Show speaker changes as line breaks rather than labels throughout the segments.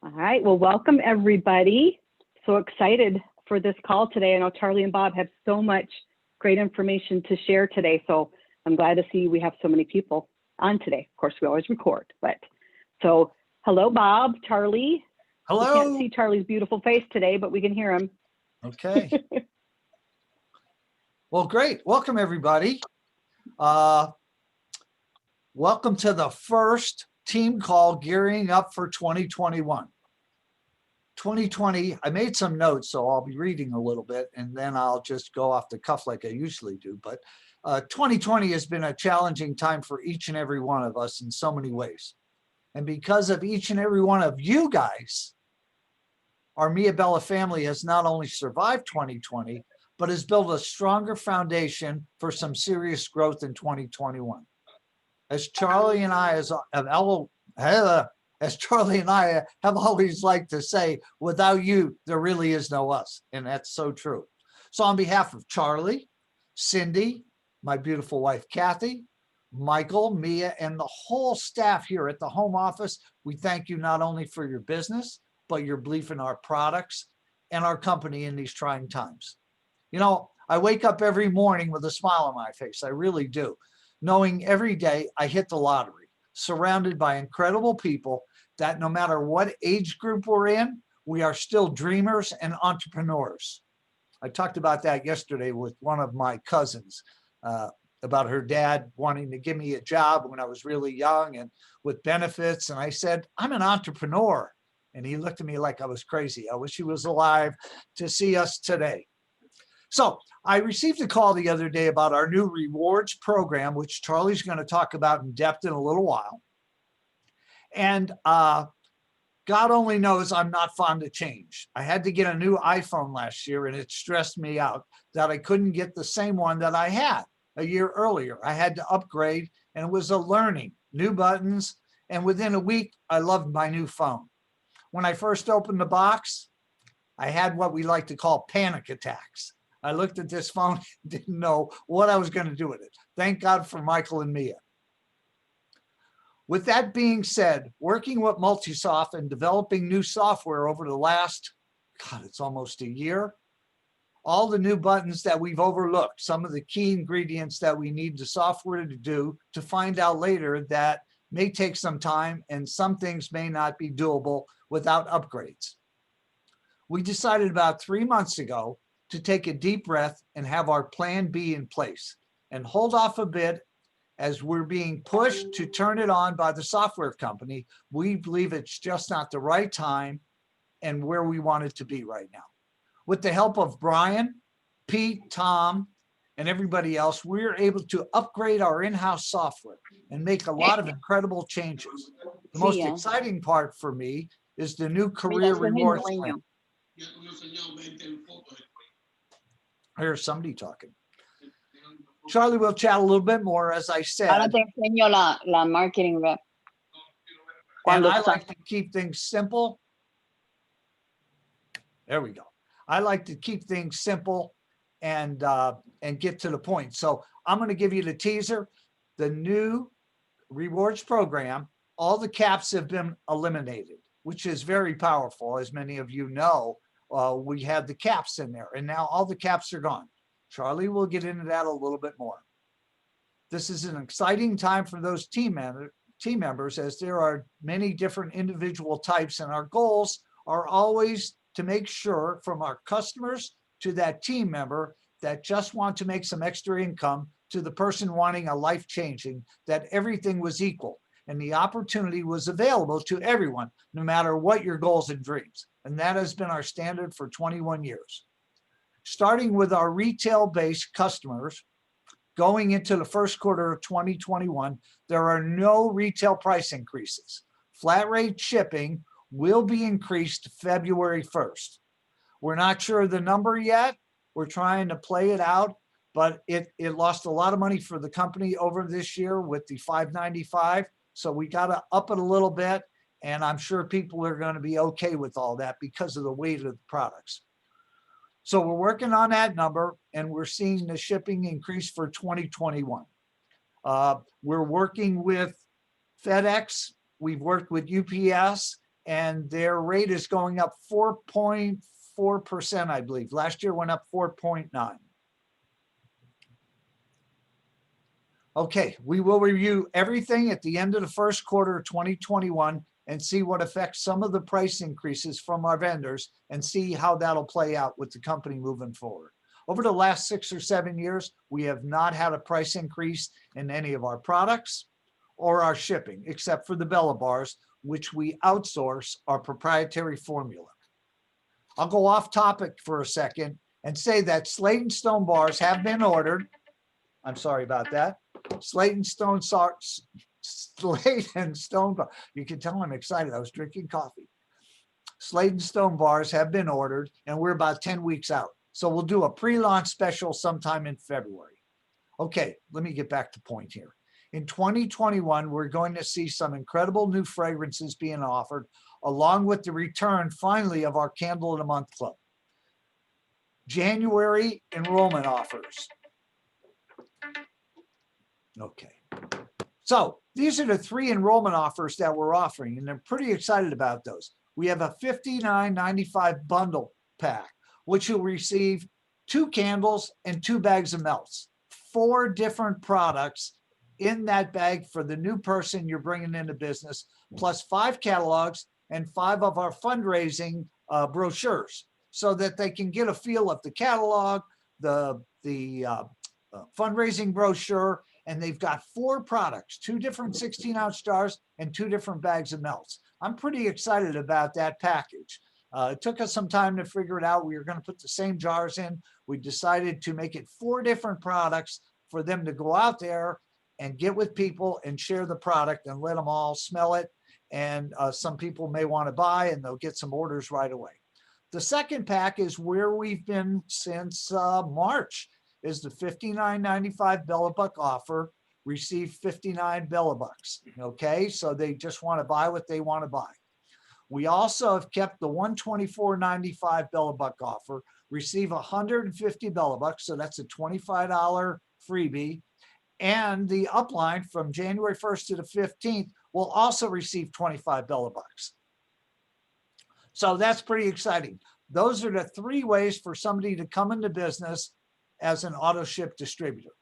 All right, well, welcome everybody. So excited for this call today. I know Charlie and Bob have so much great information to share today. So I'm glad to see we have so many people on today. Of course, we always record, but so hello, Bob, Charlie. We can't
Hello.
see Charlie's beautiful face today, but we can hear him.
Okay. Well, great. Welcome, everybody. Welcome to the first team call gearing up for 2021. 2020, I made some notes, so I'll be reading a little bit, and then I'll just go off the cuff like I usually do. But 2020 has been a challenging time for each and every one of us in so many ways. And because of each and every one of you guys, our Mia Bella family has not only survived 2020, but has built a stronger foundation for some serious growth in 2021. As Charlie and I have always liked to say, without you, there really is no us. And that's so true. So on behalf of Charlie, Cindy, my beautiful wife, Kathy, Michael, Mia, and the whole staff here at the home office, we thank you not only for your business, but your belief in our products and our company in these trying times. You know, I wake up every morning with a smile on my face. I really do. Knowing every day I hit the lottery, surrounded by incredible people that no matter what age group we're in, we are still dreamers and entrepreneurs. I talked about that yesterday with one of my cousins, about her dad wanting to give me a job when I was really young and with benefits. And I said, I'm an entrepreneur. And he looked at me like I was crazy. I wish he was alive to see us today. So I received a call the other day about our new rewards program, which Charlie's going to talk about in depth in a little while. And God only knows I'm not fond of change. I had to get a new iPhone last year, and it stressed me out that I couldn't get the same one that I had a year earlier. I had to upgrade, and it was a learning, new buttons. And within a week, I loved my new phone. When I first opened the box, I had what we like to call panic attacks. I looked at this phone, didn't know what I was going to do with it. Thank God for Michael and Mia. With that being said, working with Multisoft and developing new software over the last, God, it's almost a year, all the new buttons that we've overlooked, some of the key ingredients that we need the software to do, to find out later that may take some time and some things may not be doable without upgrades. We decided about 3 months ago to take a deep breath and have our plan B in place and hold off a bit as we're being pushed to turn it on by the software company. We believe it's just not the right time and where we want it to be right now. With the help of Brian, Pete, Tom, and everybody else, we're able to upgrade our in-house software and make a lot of incredible changes. The most exciting part for me is the new career rewards plan. Here's somebody talking. Charlie will chat a little bit more, as I said.
Ahora te enseño la marketing rep.
And I like to keep things simple. There we go. I like to keep things simple and get to the point. So I'm going to give you the teaser. The new rewards program, all the caps have been eliminated, which is very powerful. As many of you know, we had the caps in there, and now all the caps are gone. Charlie will get into that a little bit more. This is an exciting time for those team members, as there are many different individual types, and our goals are always to make sure, from our customers to that team member that just want to make some extra income, to the person wanting a life-changing, that everything was equal and the opportunity was available to everyone, no matter what your goals and dreams. And that has been our standard for 21 years. Starting with our retail-based customers, going into the first quarter of 2021, there are no retail price increases. Flat rate shipping will be increased February 1st. We're not sure of the number yet. We're trying to play it out, but it lost a lot of money for the company over this year with the $5.95. So we got to up it a little bit, and I'm sure people are going to be okay with all that because of the weight of the products. So we're working on that number, and we're seeing the shipping increase for 2021. We're working with FedEx. We've worked with UPS, and their rate is going up 4.4%, I believe. Last year went up 4.9. Okay, we will review everything at the end of the first quarter of 2021 and see what affects some of the price increases from our vendors and see how that'll play out with the company moving forward. Over the last 6 or 7 years, we have not had a price increase in any of our products or our shipping, except for the Bella bars, which we outsource our proprietary formula. I'll go off topic for a second and say that Slate and Stone bars have been ordered. I'm sorry about that. Slate and Stone bar. You can tell I'm excited. I was drinking coffee. Slate and Stone bars have been ordered, and we're about 10 weeks out. So we'll do a pre-launch special sometime in February. Okay, let me get back to point here. In 2021, we're going to see some incredible new fragrances being offered, along with the return, finally, of our Candle of the Month Club. January enrollment offers. Okay. So these are the 3 enrollment offers that we're offering, and I'm pretty excited about those. We have a $59.95 bundle pack, which you'll receive 2 candles and 2 bags of melts, 4 different products in that bag for the new person you're bringing into business, plus 5 catalogs and 5 of our fundraising brochures, so that they can get a feel of the catalog, the fundraising brochure, and they've got 4 products, 2 different 16-ounce jars and 2 different bags of melts. I'm pretty excited about that package. It took us some time to figure it out. We were going to put the same jars in. We decided to make it 4 different products for them to go out there and get with people and share the product and let them all smell it. And some people may want to buy, and they'll get some orders right away. The second pack is where we've been since March, is the $59.95 Bella Buck offer. Receive 59 Bella Bucks. Okay, so they just want to buy what they want to buy. We also have kept the $124.95 Bella Buck offer. Receive 150 Bella Bucks, so that's a $25 freebie. And the upline from January 1st to the 15th will also receive 25 Bella Bucks. So that's pretty exciting. Those are the 3 ways for somebody to come into business as an auto ship distributor.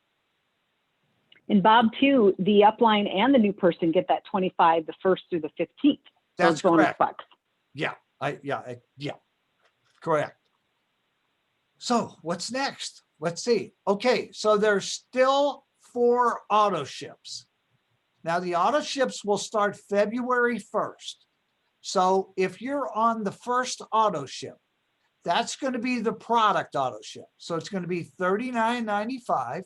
And Bob, too, the upline and the new person get that 25 the 1st through the 15th.
That's
bonus
correct.
bucks.
Yeah, correct. So what's next? Let's see. Okay, so there's still 4 auto ships. Now the auto ships will start February 1st. So if you're on the first auto ship, that's going to be the product auto ship. So it's going to be $39.95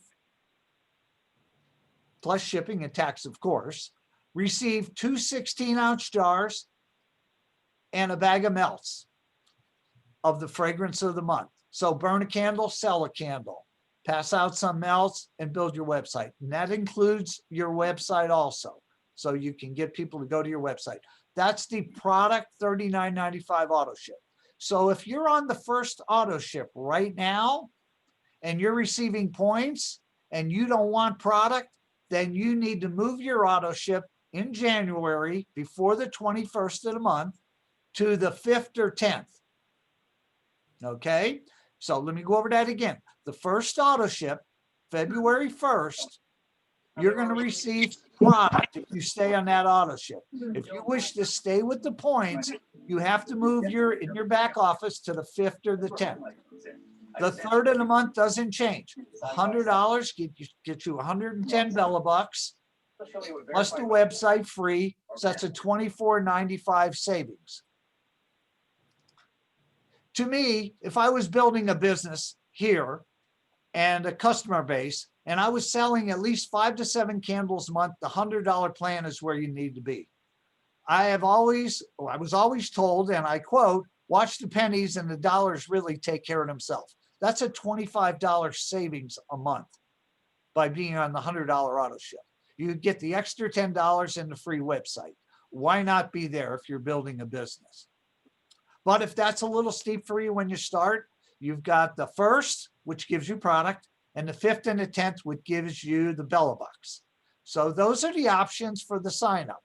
plus shipping and tax, of course. Receive 2 16-ounce jars and a bag of melts of the fragrance of the month. So burn a candle, sell a candle, pass out some melts, and build your website. And that includes your website also. So you can get people to go to your website. That's the product $39.95 auto ship. So if you're on the first auto ship right now and you're receiving points and you don't want product, then you need to move your auto ship in January before the 21st of the month to the 5th or 10th. Okay, so let me go over that again. The first auto ship, February 1st, you're going to receive product if you stay on that auto ship. If you wish to stay with the points, you have to move in your back office to the 5th or the 10th. The 3rd of the month doesn't change. $100 get you 110 Bella Bucks plus the website free. So that's a $24.95 savings. To me, if I was building a business here and a customer base, and I was selling at least 5 to 7 candles a month, the $100 plan is where you need to be. I was always told, and I quote, watch the pennies and the dollars really take care of themselves. That's a $25 savings a month by being on the $100 auto ship. You get the extra $10 in the free website. Why not be there if you're building a business? But if that's a little steep for you when you start, you've got the 1st, which gives you product, and the 5th and the 10th, which gives you the Bella Bucks. So those are the options for the sign up.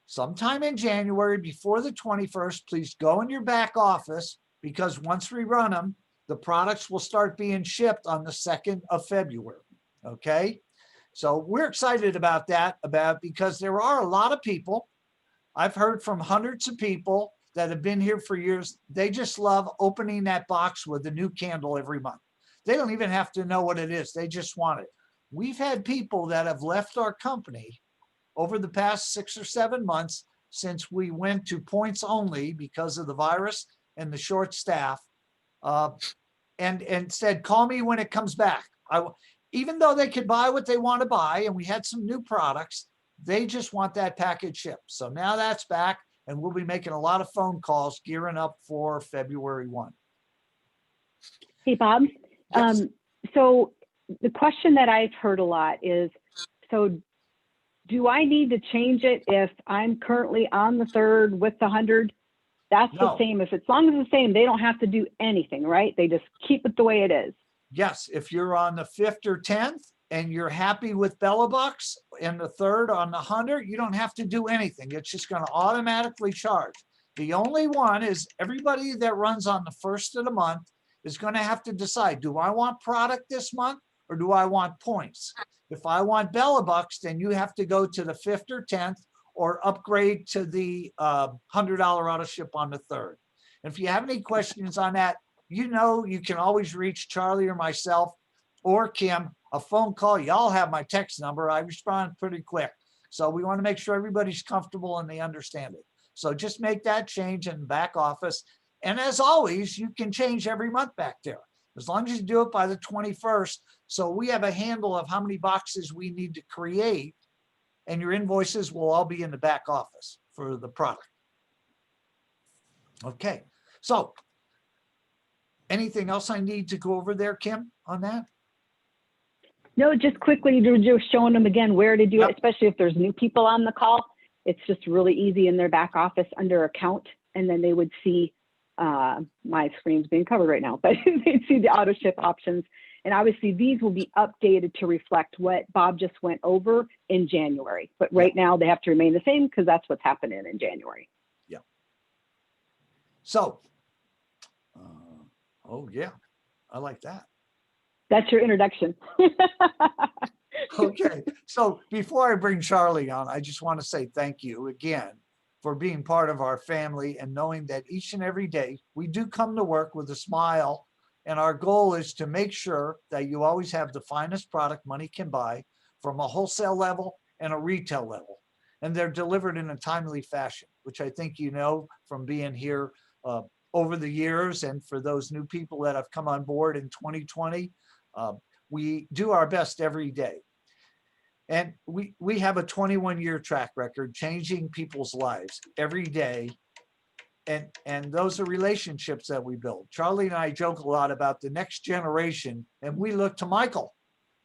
sometime in January before the 21st, please go in your back office, because once we run them, the products will start being shipped on the 2nd of February. Okay. So we're excited about that, because there are a lot of people. I've heard from hundreds of people that have been here for years. They just love opening that box with a new candle every month. They don't even have to know what it is. They just want it. We've had people that have left our company over the past 6 or 7 months since we went to points only because of the virus and the short staff, and said, call me when it comes back. Even though they could buy what they want to buy, and we had some new products, they just want that package shipped. So now that's back, and we'll be making a lot of phone calls gearing up for February 1.
Hey, Bob.
Yes.
So the question that I've heard a lot is, so do I need to change it if I'm currently on the 3rd with the 100? That's
No.
the same. If it's long as it's the same, they don't have to do anything, right? They just keep it the way it is.
Yes, if you're on the 5th or 10th and you're happy with Bellabucks and the 3rd on the 100, you don't have to do anything. It's just going to automatically charge. The only one is everybody that runs on the 1st of the month is going to have to decide, do I want product this month or do I want points? If I want Bellabucks, then you have to go to the 5th or 10th or upgrade to the $100 auto ship on the 3rd. And if you have any questions on that, you know, you can always reach Charlie or myself or Kim, a phone call. Y'all have my text number. I respond pretty quick. So we want to make sure everybody's comfortable and they understand it. So just make that change in the back office. And as always, you can change every month back there, as long as you do it by the 21st. So we have a handle of how many boxes we need to create, and your invoices will all be in the back office for the product. Okay, so anything else I need to go over there, Kim, on that?
No, just quickly, you're just showing them again where to do
Yep.
it, especially if there's new people on the call. It's just really easy in their back office under account, and then they would see my screen's being covered right now, but they'd see the auto ship options. And obviously these will be updated to reflect what Bob just went over in January. But right now they have to remain the same because that's what's happening in January.
Yeah. So, oh yeah, I like that.
That's your introduction.
Okay, so before I bring Charlie on, I just want to say thank you again for being part of our family and knowing that each and every day we do come to work with a smile. And our goal is to make sure that you always have the finest product money can buy from a wholesale level and a retail level. And they're delivered in a timely fashion, which I think you know from being here over the years. And for those new people that have come on board in 2020, we do our best every day. And we have a 21-year track record changing people's lives every day. And those are relationships that we build. Charlie and I joke a lot about the next generation, and we look to Michael.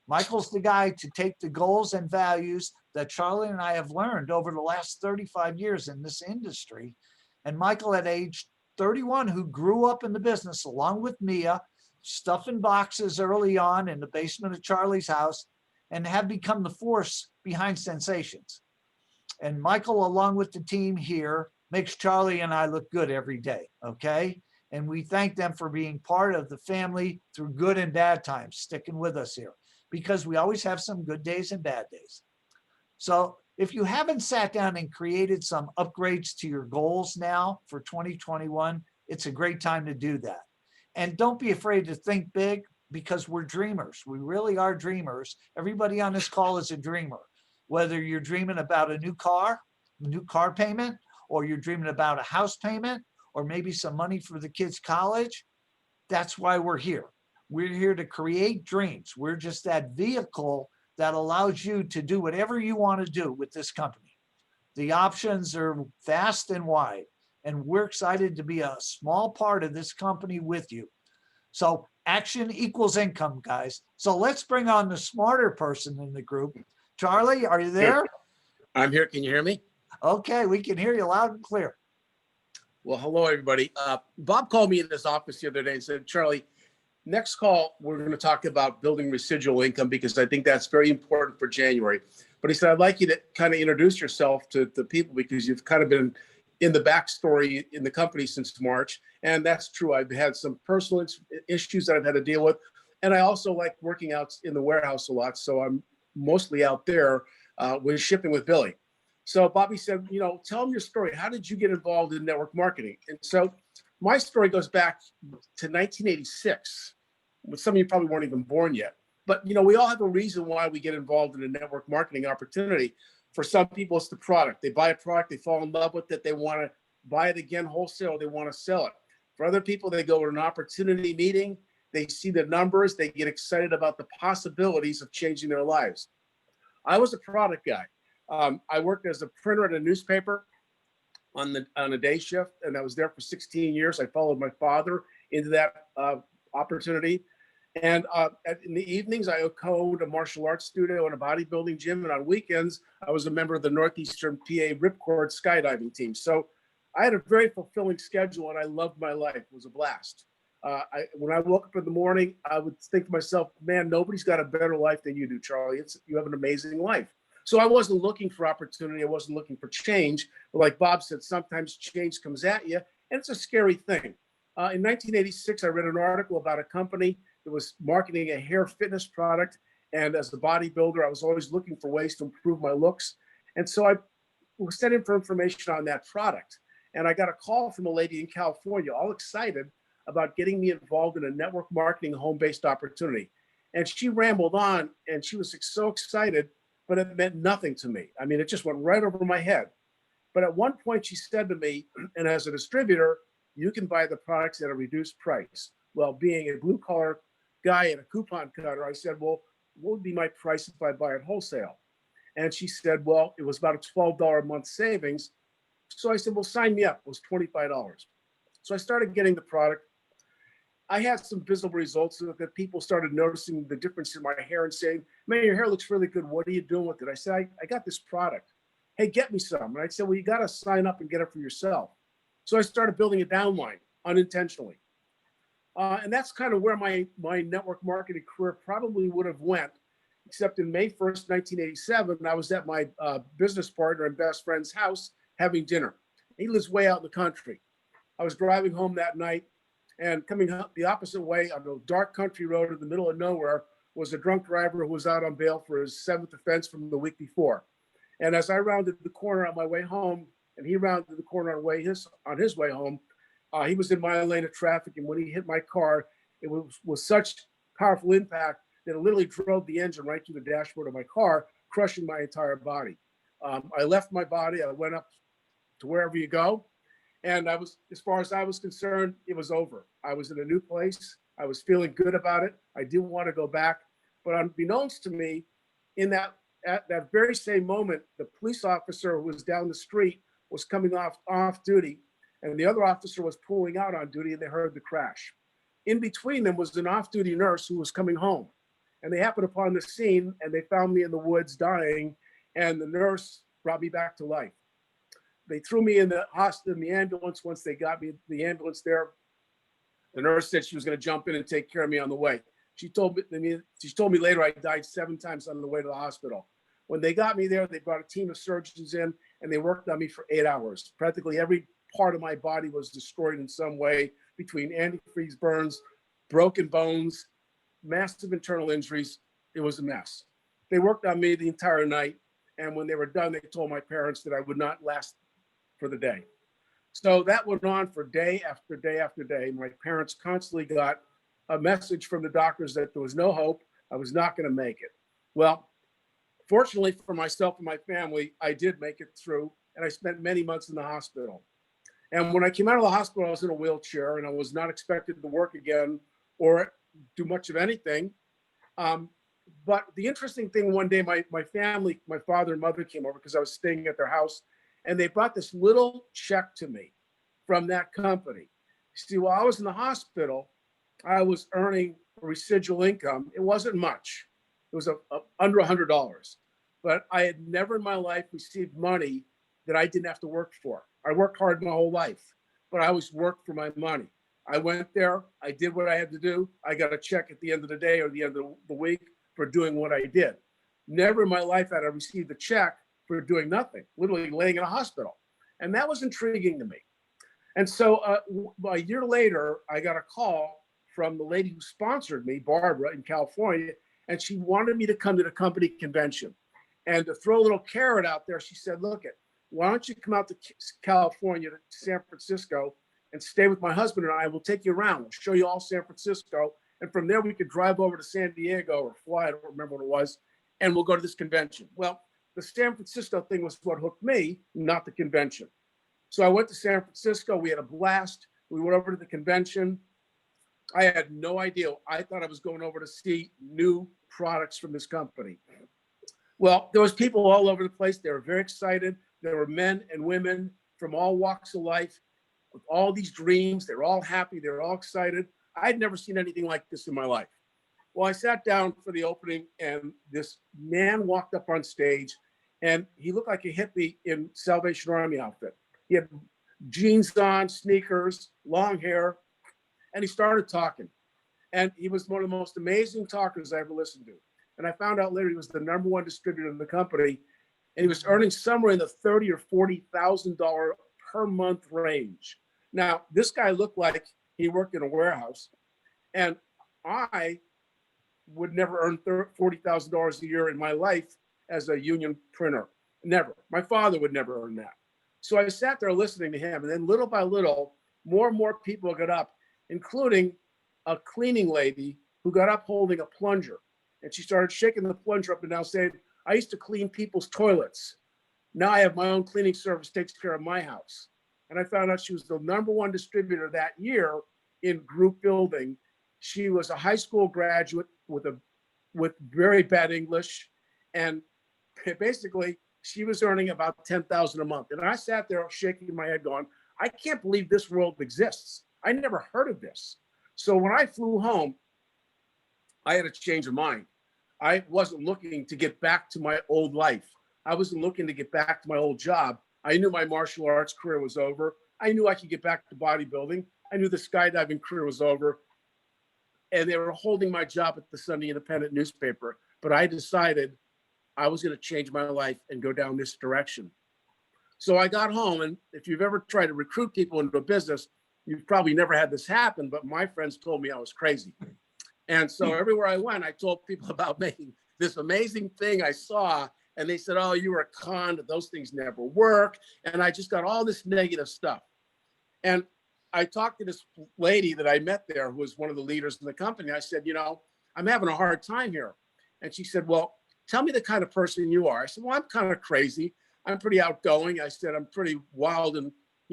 Michael's the guy to take the goals and values that Charlie and I have learned over the last 35 years in this industry. And Michael at age 31, who grew up in the business along with Mia, stuffing boxes early on in the basement of Charlie's house, and have become the force behind Sensations. And Michael, along with the team here, makes Charlie and I look good every day, okay? And we thank them for being part of the family through good and bad times, sticking with us here, because we always have some good days and bad days. So if you haven't sat down and created some upgrades to your goals now for 2021, it's a great time to do that. And don't be afraid to think big, because we're dreamers. We really are dreamers. Everybody on this call is a dreamer. Whether you're dreaming about a new car payment, or you're dreaming about a house payment, or maybe some money for the kids' college, that's why we're here. We're here to create dreams. We're just that vehicle that allows you to do whatever you want to do with this company. The options are vast and wide, and we're excited to be a small part of this company with you. So action equals income, guys. So let's bring on the smarter person in the group. Charlie, are you there?
I'm here. Can you hear me?
Okay, we can hear you loud and clear.
Well, hello, everybody. Bob called me in his office the other day and said, Charlie, next call, we're going to talk about building residual income, because I think that's very important for January. But he said, I'd like you to kind of introduce yourself to the people because you've kind of been in the backstory in the company since March. And that's true. I've had some personal issues that I've had to deal with. And I also like working out in the warehouse a lot. So I'm mostly out there with shipping with Billy. So Bobby said, tell him your story. How did you get involved in network marketing? And so my story goes back to 1986. Some of you probably weren't even born yet. But, we all have a reason why we get involved in a network marketing opportunity. For some people, it's the product. They buy a product, they fall in love with it, they want to buy it again wholesale, they want to sell it. For other people, they go to an opportunity meeting, they see the numbers, they get excited about the possibilities of changing their lives. I was a product guy. I worked as a printer at a newspaper on a day shift, and I was there for 16 years. I followed my father into that opportunity. And in the evenings, I co-owned a martial arts studio and a bodybuilding gym. And on weekends, I was a member of the Northeastern PA Ripcord skydiving team. So I had a very fulfilling schedule, and I loved my life. It was a blast. When I woke up in the morning, I would think to myself, man, nobody's got a better life than you do, Charlie. You have an amazing life. So I wasn't looking for opportunity. I wasn't looking for change. But like Bob said, sometimes change comes at you, and it's a scary thing. In 1986, I read an article about a company that was marketing a hair fitness product. And as a bodybuilder, I was always looking for ways to improve my looks. And so I was sent in for information on that product. And I got a call from a lady in California, all excited about getting me involved in a network marketing home-based opportunity. And she rambled on, and she was so excited, but it meant nothing to me. I mean, it just went right over my head. But at one point she said to me, and as a distributor, you can buy the products at a reduced price. Well, being a blue collar guy and a coupon cutter, I said, well, what would be my price if I buy it wholesale? And she said, well, it was about a $12 a month savings. So I said, well, sign me up. It was $25. So I started getting the product. I had some visible results that people started noticing the difference in my hair and saying, man, your hair looks really good. What are you doing with it? I said, I got this product. Hey, get me some. And I said, well, you got to sign up and get it for yourself. So I started building a downline unintentionally. And that's kind of where my network marketing career probably would have went, except in May 1st, 1987, I was at my business partner and best friend's house having dinner. He lives way out in the country. I was driving home that night, and coming up the opposite way on a dark country road in the middle of nowhere was a drunk driver who was out on bail for his 7th offense from the week before. And as I rounded the corner on my way home, and he rounded the corner on his way home, he was in my lane of traffic. And when he hit my car, it was such powerful impact that it literally drove the engine right through the dashboard of my car, crushing my entire body. I left my body. I went up to wherever you go. And as far as I was concerned, it was over. I was in a new place. I was feeling good about it. I didn't want to go back. But unbeknownst to me, at that very same moment, the police officer who was down the street was coming off duty, and the other officer was pulling out on duty, and they heard the crash. In between them was an off-duty nurse who was coming home. And they happened upon the scene, and they found me in the woods dying, and the nurse brought me back to life. They threw me in the ambulance. Once they got me the ambulance there, the nurse said she was going to jump in and take care of me on the way. She told me later I died 7 times on the way to the hospital. When they got me there, they brought a team of surgeons in, and they worked on me for 8 hours. Practically every part of my body was destroyed in some way, between antifreeze burns, broken bones, massive internal injuries. It was a mess. They worked on me the entire night, and when they were done, they told my parents that I would not last for the day. So that went on for day after day after day. My parents constantly got a message from the doctors that there was no hope. I was not going to make it. Well, fortunately for myself and my family, I did make it through, and I spent many months in the hospital. And when I came out of the hospital, I was in a wheelchair, and I was not expected to work again or do much of anything. But the interesting thing, one day, my family, my father and mother came over because I was staying at their house, and they brought this little check to me from that company. See, while I was in the hospital, I was earning residual income. It wasn't much. It was under $100. But I had never in my life received money that I didn't have to work for. I worked hard my whole life, but I always worked for my money. I went there, I did what I had to do. I got a check at the end of the day or the end of the week for doing what I did. Never in my life had I received a check for doing nothing, literally laying in a hospital. And that was intriguing to me. And so a year later, I got a call from the lady who sponsored me, Barbara, in California, and she wanted me to come to the company convention. And to throw a little carrot out there, she said, look, why don't you come out to California, to San Francisco, and stay with my husband and I. We'll take you around. We'll show you all San Francisco. And from there, we could drive over to San Diego or fly, I don't remember what it was, and we'll go to this convention. Well, the San Francisco thing was what hooked me, not the convention. So I went to San Francisco. We had a blast. We went over to the convention. I had no idea. I thought I was going over to see new products from this company. Well, there was people all over the place. They were very excited. There were men and women from all walks of life with all these dreams. They were all happy. They were all excited. I'd never seen anything like this in my life. Well, I sat down for the opening, and this man walked up on stage, and he looked like a hippie in Salvation Army outfit. He had jeans on, sneakers, long hair, and he started talking. And he was one of the most amazing talkers I ever listened to. And I found out later he was the #1 distributor in the company, and he was earning somewhere in the $30,000 or $40,000 per month range. Now, this guy looked like he worked in a warehouse, and I would never earn $40,000 a year in my life as a union printer. Never. My father would never earn that. So I sat there listening to him, and then little by little, more and more people got up, including a cleaning lady who got up holding a plunger. And she started shaking the plunger up and down, saying, I used to clean people's toilets. Now I have my own cleaning service, takes care of my house. And I found out she was the #1 distributor that year in group building. She was a high school graduate with very bad English. And basically, she was earning about $10,000 a month. And I sat there shaking my head going, I can't believe this world exists. I never heard of this. So when I flew home, I had a change of mind. I wasn't looking to get back to my old life. I wasn't looking to get back to my old job. I knew my martial arts career was over. I knew I could get back to bodybuilding. I knew the skydiving career was over. And they were holding my job at the Sunday Independent newspaper. But I decided I was going to change my life and go down this direction. So I got home, and if you've ever tried to recruit people into a business, you've probably never had this happen, but my friends told me I was crazy. And so everywhere I went, I told people about making this amazing thing I saw, and they said, oh, you were a con, those things never work. And I just got all this negative stuff. And I talked to this lady that I met there who was one of the leaders in the company. I said, I'm having a hard time here. And she said, well, tell me the kind of person you are. I said, well, I'm kind of crazy. I'm pretty outgoing. I said, I'm pretty wild, and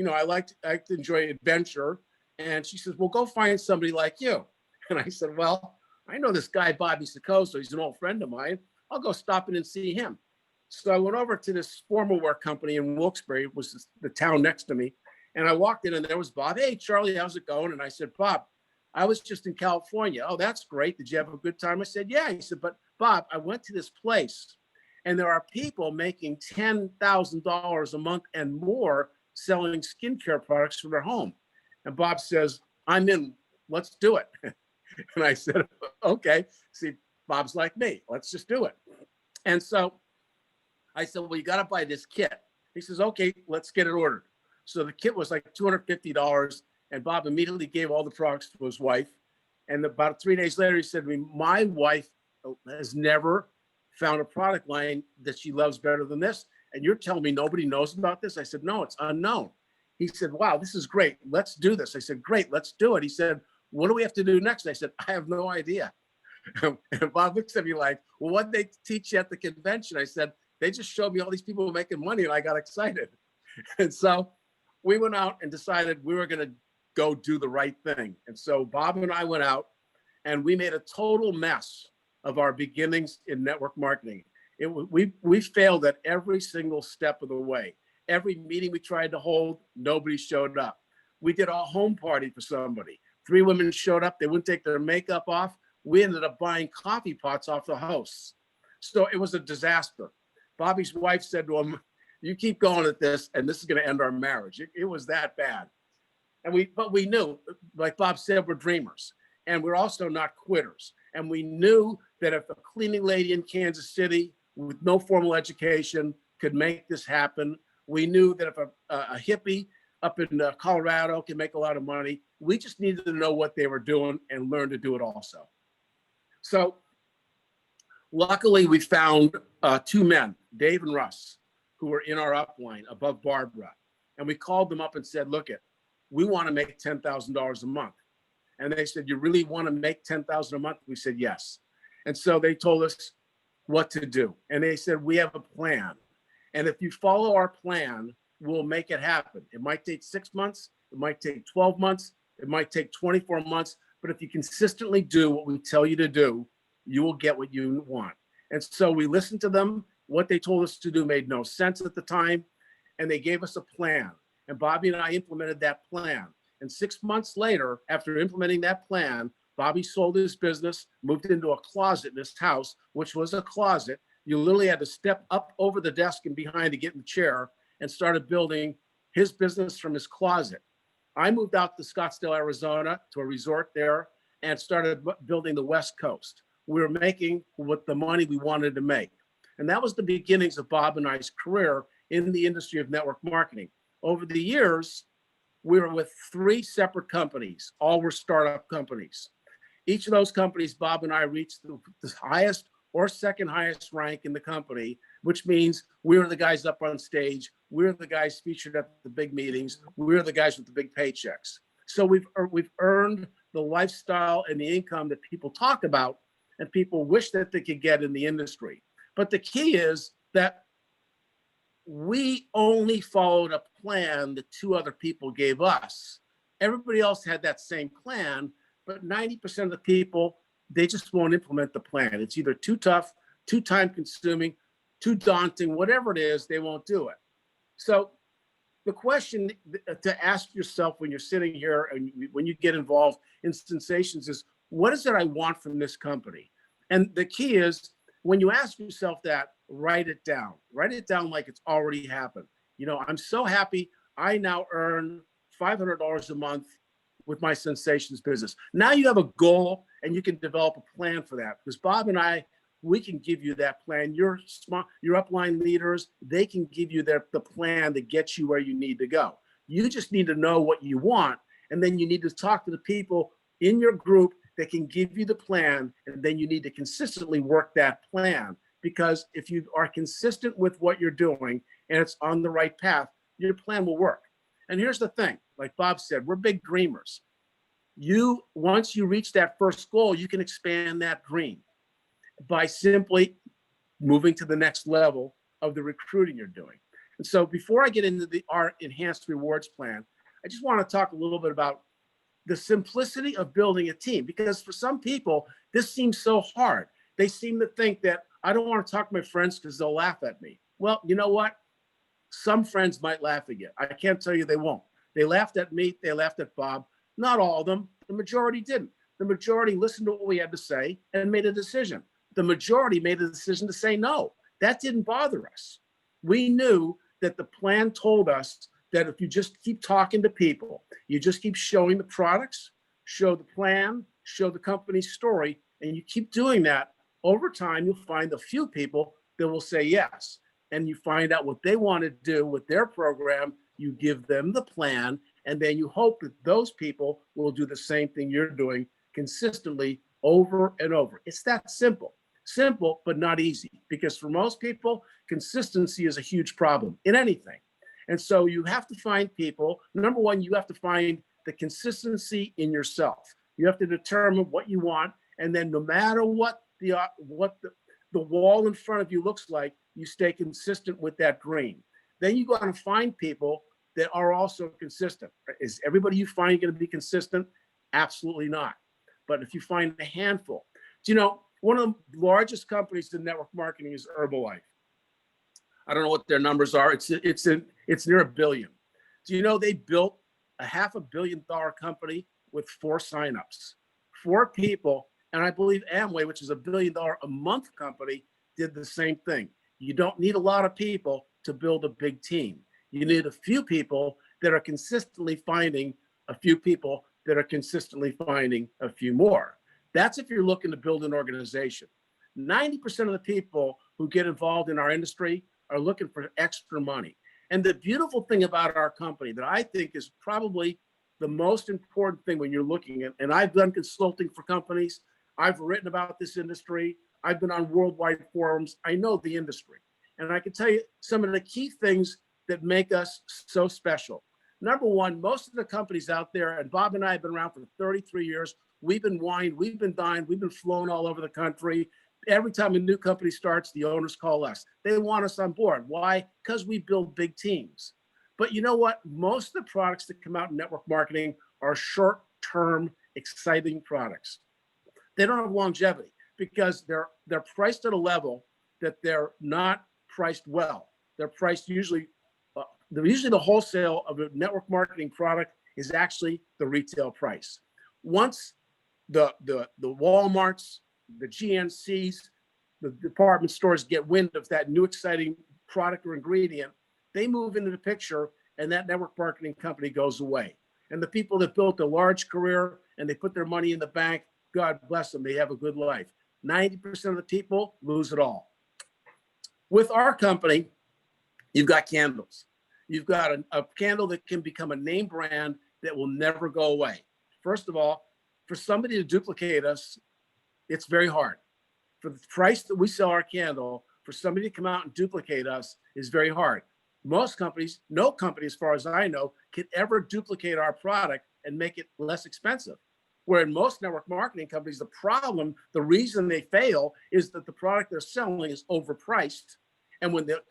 I like to enjoy adventure. And she says, well, go find somebody like you. And I said, well, I know this guy, Bobby Secoso. He's an old friend of mine. I'll go stop in and see him. So I went over to this formal wear company in Wilkes-Barre, which was the town next to me. And I walked in, and there was Bob. Hey, Charlie, how's it going? And I said, Bob, I was just in California. Oh, that's great. Did you have a good time? I said, yeah. He said, but Bob, I went to this place, and there are people making $10,000 a month and more selling skincare products from their home. And Bob says, I'm in. Let's do it. And I said, okay. See, Bob's like me. Let's just do it. And so I said, well, you got to buy this kit. He says, okay, let's get it ordered. So the kit was like $250. And Bob immediately gave all the products to his wife. And about 3 days later, he said to me, my wife has never found a product line that she loves better than this. And you're telling me nobody knows about this? I said, no, it's unknown. He said, wow, this is great. Let's do this. I said, great, let's do it. He said, what do we have to do next? I said, I have no idea. And Bob looks at me like, well, what did they teach you at the convention? I said, they just showed me all these people making money, and I got excited. And so we went out and decided we were going to go do the right thing. And so Bob and I went out, and we made a total mess of our beginnings in network marketing. We failed at every single step of the way. Every meeting we tried to hold, nobody showed up. We did a home party for somebody. 3 women showed up. They wouldn't take their makeup off. We ended up buying coffee pots off the hosts. So it was a disaster. Bobby's wife said to him, you keep going at this, and this is going to end our marriage. It was that bad. But we knew, like Bob said, we're dreamers. And we're also not quitters. And we knew that if a cleaning lady in Kansas City with no formal education could make this happen. We knew that if a hippie up in Colorado can make a lot of money, we just needed to know what they were doing and learn to do it also. So luckily we found two men, Dave and Russ, who were in our upline above Barbara. And we called them up and said, look, we want to make $10,000 a month. And they said, you really want to make $10,000 a month? We said, yes. And so they told us what to do. And they said, we have a plan. And if you follow our plan, we'll make it happen. It might take 6 months. It might take 12 months. It might take 24 months. But if you consistently do what we tell you to do, you will get what you want. And so we listened to them. What they told us to do made no sense at the time. And they gave us a plan. And Bobby and I implemented that plan. And 6 months later, after implementing that plan, Bobby sold his business, moved into a closet in his house, which was a closet. You literally had to step up over the desk and behind to get in the chair, and started building his business from his closet. I moved out to Scottsdale, Arizona, to a resort there, and started building the West Coast. We were making what the money we wanted to make. And that was the beginnings of Bob and I's career in the industry of network marketing. Over the years, we were with 3 separate companies. All were startup companies. Each of those companies, Bob and I reached the highest or second highest rank in the company, which means we were the guys up on stage. We were the guys featured at the big meetings. We were the guys with the big paychecks. So we've earned the lifestyle and the income that people talk about and people wish that they could get in the industry. But the key is that we only followed a plan that 2 other people gave us. Everybody else had that same plan, but 90% of the people, they just won't implement the plan. It's either too tough, too time consuming, too daunting, whatever it is, they won't do it. So the question to ask yourself when you're sitting here and when you get involved in sensations is, what is it I want from this company? And the key is, when you ask yourself that, write it down. Write it down like it's already happened. You know, I'm so happy I now earn $500 a month with my sensations business. Now you have a goal and you can develop a plan for that, because Bob and I, we can give you that plan. Your upline leaders, they can give you the plan that gets you where you need to go. You just need to know what you want, and then you need to talk to the people in your group that can give you the plan, and then you need to consistently work that plan. Because if you are consistent with what you're doing and it's on the right path, your plan will work. And here's the thing, like Bob said, we're big dreamers. Once you reach that first goal, you can expand that dream by simply moving to the next level of the recruiting you're doing. And so before I get into our enhanced rewards plan, I just want to talk a little bit about the simplicity of building a team, because for some people, this seems so hard. They seem to think that I don't want to talk to my friends because they'll laugh at me. Well, you know what? Some friends might laugh at you. I can't tell you they won't. They laughed at me. They laughed at Bob. Not all of them. The majority didn't. The majority listened to what we had to say and made a decision. The majority made a decision to say no. That didn't bother us. We knew that the plan told us that if you just keep talking to people, you just keep showing the products, show the plan, show the company's story, and you keep doing that, over time, you'll find a few people that will say yes. And you find out what they want to do with their program, you give them the plan, and then you hope that those people will do the same thing you're doing consistently over and over. It's that simple. Simple, but not easy, because for most people, consistency is a huge problem in anything. And so you have to find people. Number one, you have to find the consistency in yourself. You have to determine what you want, and then no matter what the wall in front of you looks like, you stay consistent with that dream. Then you got to find people that are also consistent. Is everybody you find going to be consistent? Absolutely not. But if you find a handful, you know, one of the largest companies in network marketing is Herbalife. I don't know what their numbers are. It's near $1 billion. Do you know they built a $500 million company with 4 signups, 4 people? And I believe Amway, which is a $1 billion a month company, did the same thing. You don't need a lot of people to build a big team. You need a few people that are consistently finding a few people that are consistently finding a few more. That's if you're looking to build an organization. 90% of the people who get involved in our industry are looking for extra money. And the beautiful thing about our company that I think is probably the most important thing when you're looking at, and I've done consulting for companies, I've written about this industry, I've been on worldwide forums, I know the industry. And I can tell you some of the key things that make us so special. Number one, most of the companies out there, and Bob and I have been around for 33 years, we've been wined, we've been dined, we've been flown all over the country. Every time a new company starts, the owners call us. They want us on board. Why? Because we build big teams. But you know what? Most of the products that come out in network marketing are short-term, exciting products. They don't have longevity because they're priced at a level that they're not priced well. They're priced usually the wholesale of a network marketing product is actually the retail price. Once the Walmarts, the GNCs, the department stores get wind of that new exciting product or ingredient, they move into the picture and that network marketing company goes away. And the people that built a large career and they put their money in the bank, God bless them, they have a good life. 90% of the people lose it all. With our company, you've got candles. You've got a candle that can become a name brand that will never go away. First of all, for somebody to duplicate us, it's very hard. For the price that we sell our candle, for somebody to come out and duplicate us is very hard. Most companies, no company, as far as I know, can ever duplicate our product and make it less expensive. Where in most network marketing companies, the problem, the reason they fail is that the product they're selling is overpriced. And when the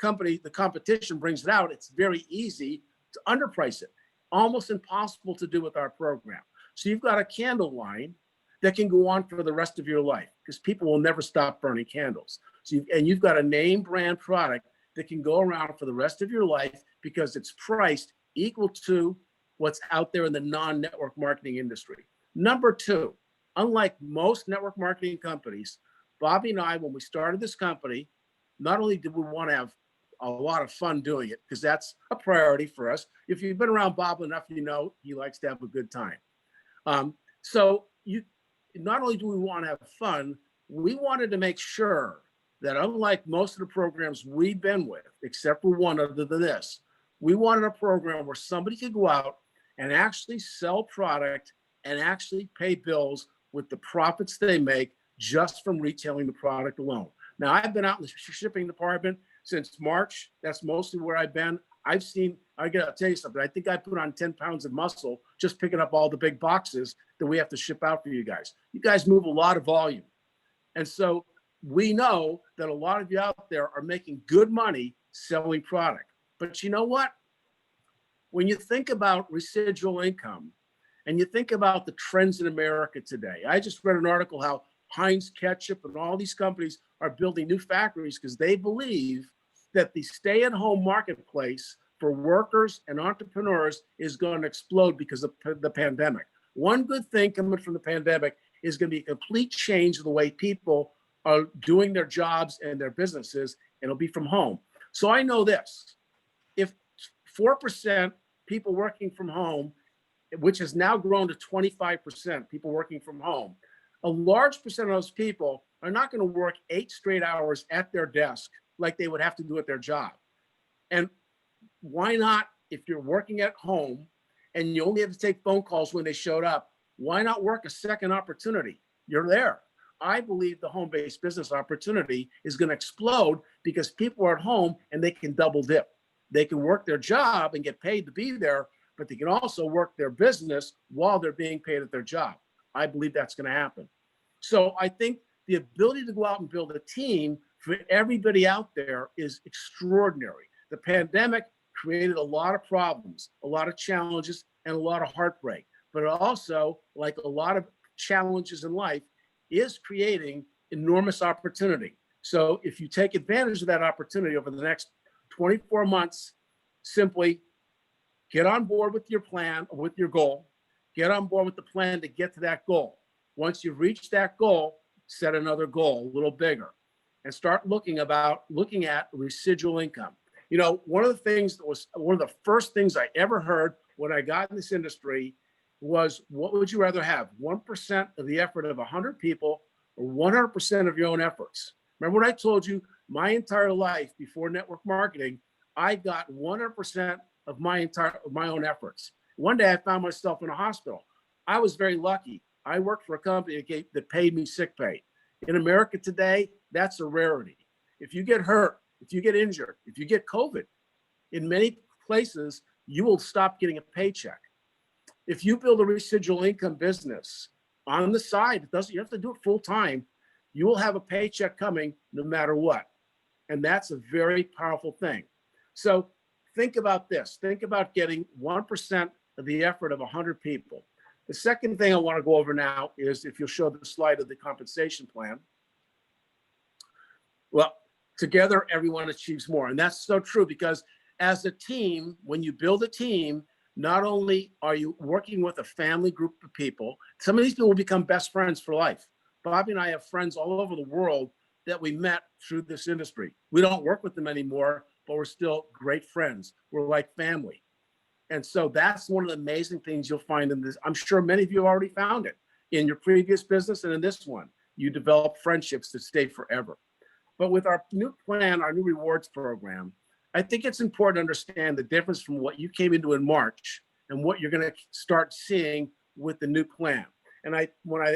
competition brings it out, it's very easy to underprice it. Almost impossible to do with our program. So you've got a candle line that can go on for the rest of your life because people will never stop burning candles. So you've got a name brand product that can go around for the rest of your life because it's priced equal to what's out there in the non-network marketing industry. Number two, unlike most network marketing companies, Bobby and I, when we started this company, not only did we want to have a lot of fun doing it, because that's a priority for us. If you've been around Bob enough, you know he likes to have a good time. So not only do we want to have fun, we wanted to make sure that unlike most of the programs we've been with, except for one other than this, we wanted a program where somebody could go out and actually sell product and actually pay bills with the profits they make just from retailing the product alone. Now, I've been out in the shipping department since March. That's mostly where I've been. I gotta tell you something. I think I put on 10 pounds of muscle just picking up all the big boxes that we have to ship out for you guys. You guys move a lot of volume. And so we know that a lot of you out there are making good money selling product. But you know what? When you think about residual income and you think about the trends in America today, I just read an article how Heinz Ketchup and all these companies are building new factories because they believe that the stay-at-home marketplace for workers and entrepreneurs is going to explode because of the pandemic. One good thing coming from the pandemic is going to be a complete change of the way people are doing their jobs and their businesses, and it'll be from home. So I know this, if 4% people working from home, which has now grown to 25% people working from home, a large percent of those people are not going to work 8 straight hours at their desk like they would have to do at their job. And why not, if you're working at home and you only have to take phone calls when they showed up, why not work a second opportunity? You're there. I believe the home-based business opportunity is going to explode because people are at home and they can double dip. They can work their job and get paid to be there, but they can also work their business while they're being paid at their job. I believe that's going to happen. So I think the ability to go out and build a team for everybody out there is extraordinary. The pandemic created a lot of problems, a lot of challenges, and a lot of heartbreak. But it also, like a lot of challenges in life, is creating enormous opportunity. So if you take advantage of that opportunity over the next 24 months, simply get on board with your plan, with your goal, get on board with the plan to get to that goal. Once you've reached that goal, set another goal, a little bigger, and start looking at residual income. You know, one of the first things I ever heard when I got in this industry was, what would you rather have? 1% of the effort of 100 people or 100% of your own efforts? Remember what I told you? my entire life before network marketing, I got 100% of my own efforts. One day I found myself in a hospital. I was very lucky. I worked for a company that paid me sick pay. In America today, that's a rarity. If you get hurt, if you get injured, if you get COVID, in many places, you will stop getting a paycheck. If you build a residual income business on the side, you have to do it full time, you will have a paycheck coming no matter what. And that's a very powerful thing. So think about this. Think about getting 1% of the effort of 100 people. The second thing I want to go over now is, if you'll show the slide of the compensation plan. Well, together, everyone achieves more. And that's so true, because as a team, when you build a team, not only are you working with a family group of people, some of these people will become best friends for life. Bobby and I have friends all over the world that we met through this industry. We don't work with them anymore, but we're still great friends. We're like family. And so that's one of the amazing things you'll find in this. I'm sure many of you have already found it in your previous business and in this one. You develop friendships that stay forever. But with our new plan, our new rewards program, I think it's important to understand the difference from what you came into in March and what you're going to start seeing with the new plan. And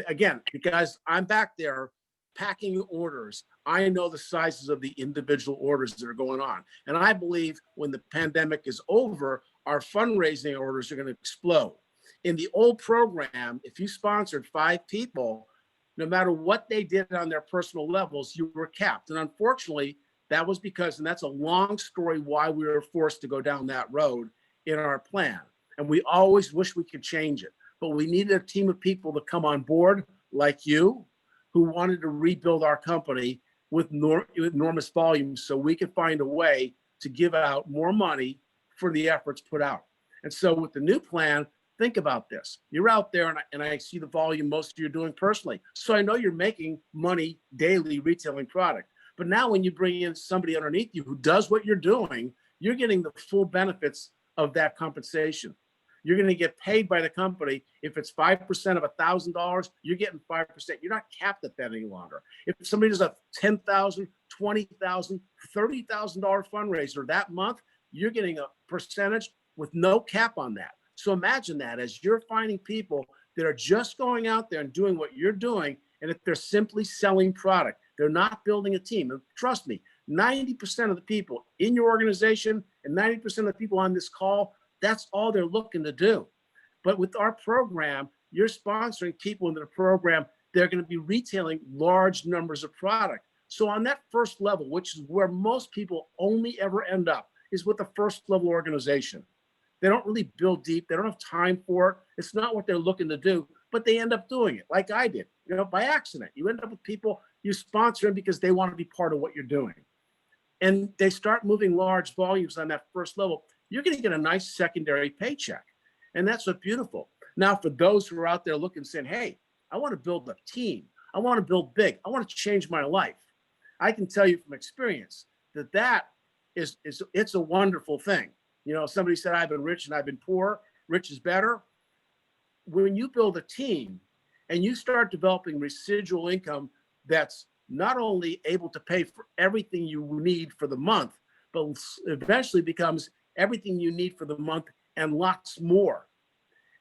again, because I'm back there packing orders, I know the sizes of the individual orders that are going on. And I believe when the pandemic is over, our fundraising orders are going to explode. In the old program, if you sponsored 5 people, no matter what they did on their personal levels, you were capped. And unfortunately, that was because, and that's a long story why we were forced to go down that road in our plan. And we always wish we could change it. But we needed a team of people to come on board like you, who wanted to rebuild our company with enormous volumes so we could find a way to give out more money for the efforts put out. And so with the new plan, think about this. You're out there, and I see the volume most of you are doing personally. So I know you're making money daily retailing product. But now when you bring in somebody underneath you who does what you're doing, you're getting the full benefits of that compensation. You're going to get paid by the company. If it's 5% of $1,000, you're getting 5%. You're not capped at that any longer. If somebody does a $10,000, $20,000, $30,000 fundraiser that month, you're getting a percentage with no cap on that. So imagine that as you're finding people that are just going out there and doing what you're doing, and if they're simply selling product, they're not building a team. And trust me, 90% of the people in your organization and 90% of the people on this call, that's all they're looking to do. But with our program, you're sponsoring people into the program. They're going to be retailing large numbers of product. So on that first level, which is where most people only ever end up, is with a first level organization. They don't really build deep. They don't have time for it. It's not what they're looking to do, but they end up doing it like I did, by accident. You end up with people, you sponsor them because they want to be part of what you're doing. And they start moving large volumes on that first level. You're going to get a nice secondary paycheck. And that's what's beautiful. Now, for those who are out there looking, saying, hey, I want to build a team. I want to build big. I want to change my life. I can tell you from experience that it's a wonderful thing. Somebody said, I've been rich and I've been poor. Rich is better. When you build a team and you start developing residual income that's not only able to pay for everything you need for the month, but eventually becomes everything you need for the month and lots more.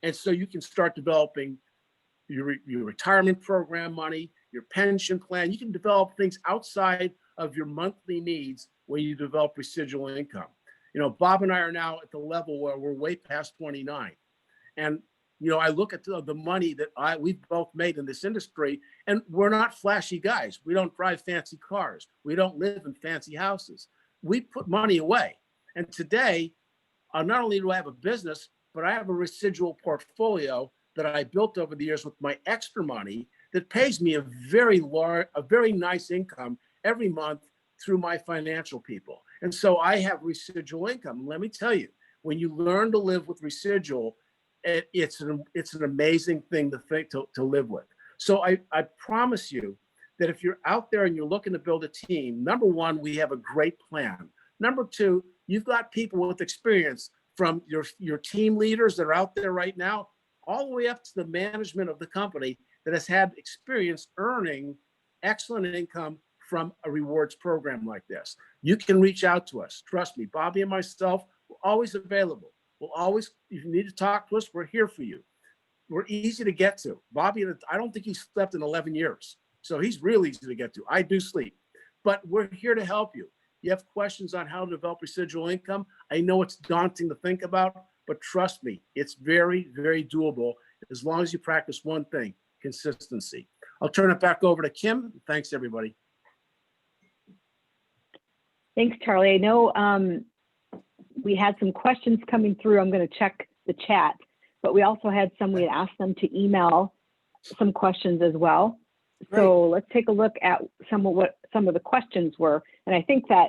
And so you can start developing your retirement program money, your pension plan. You can develop things outside of your monthly needs when you develop residual income. Bob and I are now at the level where we're way past 29. And, I look at the money that we've both made in this industry, and we're not flashy guys. We don't drive fancy cars. We don't live in fancy houses. We put money away. And today, not only do I have a business, but I have a residual portfolio that I built over the years with my extra money that pays me a very nice income every month through my financial people. And so I have residual income. Let me tell you, when you learn to live with residual, it's an amazing thing to live with. So I promise you that if you're out there and you're looking to build a team, number one, we have a great plan. Number two, you've got people with experience from your team leaders that are out there right now, all the way up to the management of the company that has had experience earning excellent income from a rewards program like this. You can reach out to us. Trust me, Bobby and myself, we're always available. We'll always, if you need to talk to us, we're here for you. We're easy to get to. Bobby, I don't think he slept in 11 years. So he's real easy to get to. I do sleep, but we're here to help you. You have questions on how to develop residual income. I know it's daunting to think about, but trust me, it's very, very doable as long as you practice one thing, consistency. I'll turn it back over to Kim. Thanks, everybody.
Thanks, Charlie. I know we had some questions coming through. I'm going to check the chat, but we also had some, we had asked them to email some questions as well. So let's take a look at some of the questions were. And I think that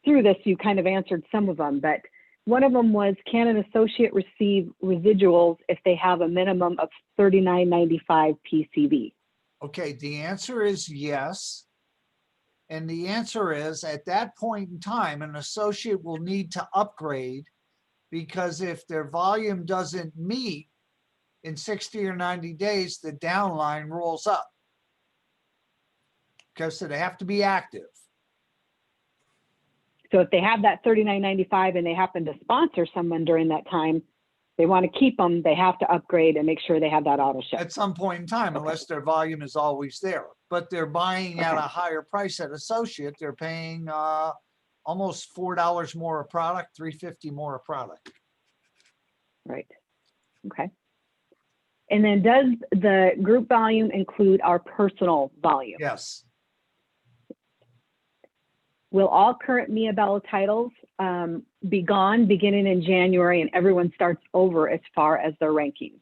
through this, you kind of answered some of them, but one of them was, can an associate receive residuals if they have a minimum of $39.95 PCV?
Okay, the answer is yes. And the answer is, at that point in time, an associate will need to upgrade, because if their volume doesn't meet in 60 or 90 days, the downline rolls up. Because they have to be active.
So if they have that $39.95 and they happen to sponsor someone during that time, they want to keep them, they have to upgrade and make sure they have that auto ship.
At some point in time, unless their volume is always there. But they're buying at a higher price at associate. They're paying almost $4 more a product, $3.50 more a product.
Right. Okay. And then does the group volume include our personal volume?
Yes.
Will all current Mia Bella titles be gone beginning in January and everyone starts over as far as their rankings?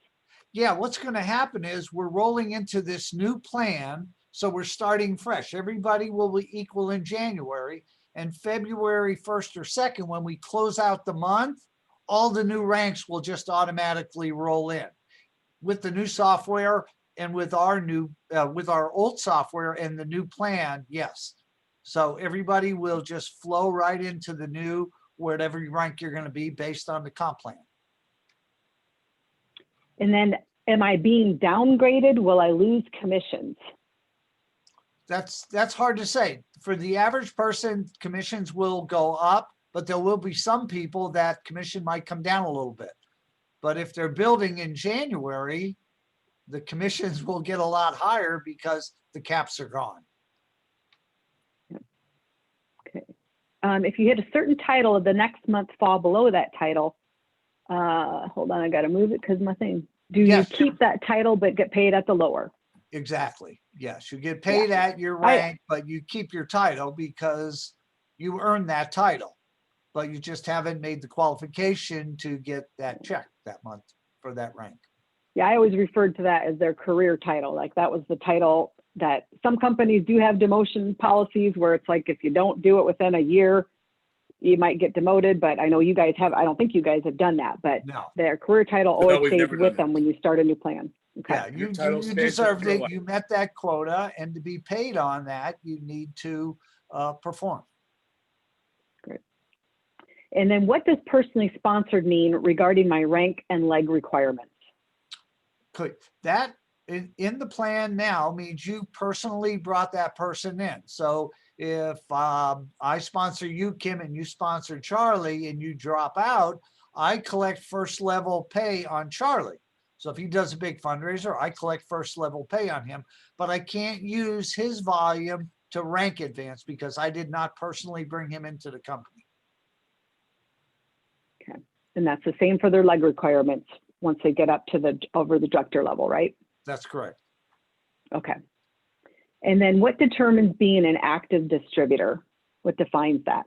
Yeah, what's going to happen is we're rolling into this new plan. So we're starting fresh. Everybody will be equal in January, and February 1st or 2nd, when we close out the month, all the new ranks will just automatically roll in with the new software and with our new, with our old software and the new plan. Yes. So everybody will just flow right into the new, whatever rank you're going to be based on the comp plan.
And then am I being downgraded? Will I lose commissions?
That's hard to say. For the average person, commissions will go up, but there will be some people that commission might come down a little bit. But if they're building in January, the commissions will get a lot higher because the caps are gone.
Okay. If you hit a certain title, the next month fall below that title. Hold on, I got to move it because my thing. Do you keep that title but get paid at the lower?
Exactly. Yes, you get paid at your rank, but you keep your title because you earned that title, but you just haven't made the qualification to get that check that month for that rank.
Yeah, I always referred to that as their career title. Like that was the title that some companies do have demotion policies where it's like, if you don't do it within a year, you might get demoted, but I know you guys have, I don't think you guys have done that, but
No.
their career title always
we've
stays
never
with
done
them when you start a new plan. Okay.
Yeah,
Your
you
title stays
deserved
for
it.
life.
You met that quota, and to be paid on that, you need to perform.
Great. And then what does personally sponsored mean regarding my rank and leg requirements?
Could that in the plan now means you personally brought that person in. So if I sponsor you, Kim, and you sponsor Charlie, and you drop out, I collect first level pay on Charlie. So if he does a big fundraiser, I collect first level pay on him, but I can't use his volume to rank advance because I did not personally bring him into the company.
Okay. And that's the same for their leg requirements once they get up to over the director level, right?
That's correct.
Okay. And then what determines being an active distributor? What defines that?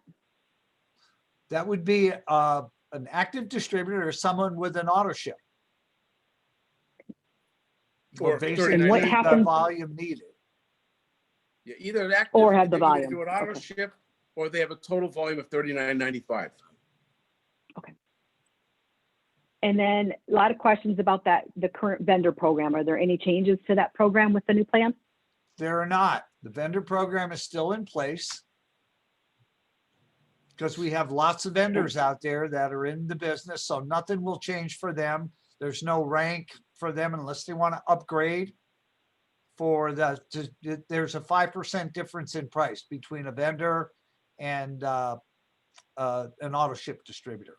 That would be an active distributor or someone with an auto ship.
Or
basically
And what
the
happens-
volume needed.
Yeah, either an active,
Or have the
they can either
volume.
do an auto
Okay.
ship, or they have a total volume of $39.95.
Okay. And then a lot of questions about the current vendor program. Are there any changes to that program with the new plan?
There are not. The vendor program is still in place because we have lots of vendors out there that are in the business, so nothing will change for them. There's no rank for them unless they want to upgrade for there's a 5% difference in price between a vendor and an auto ship distributor.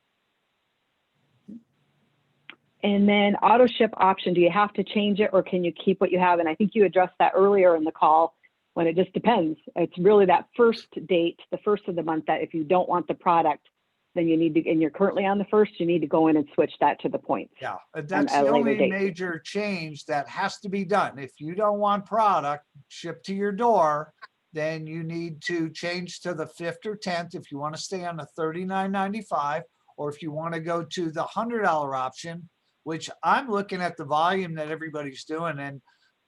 And then auto ship option, do you have to change it or can you keep what you have? And I think you addressed that earlier in the call when it just depends. It's really that first date, the first of the month, that if you don't want the product, then you need to, and you're currently on the first, you need to go in and switch that to the points.
Yeah, that's the only major change that has to be done. If you don't want product shipped to your door, then you need to change to the 5th or 10th if you want to stay on the $39.95, or if you want to go to the $100 option, which I'm looking at the volume that everybody's doing, and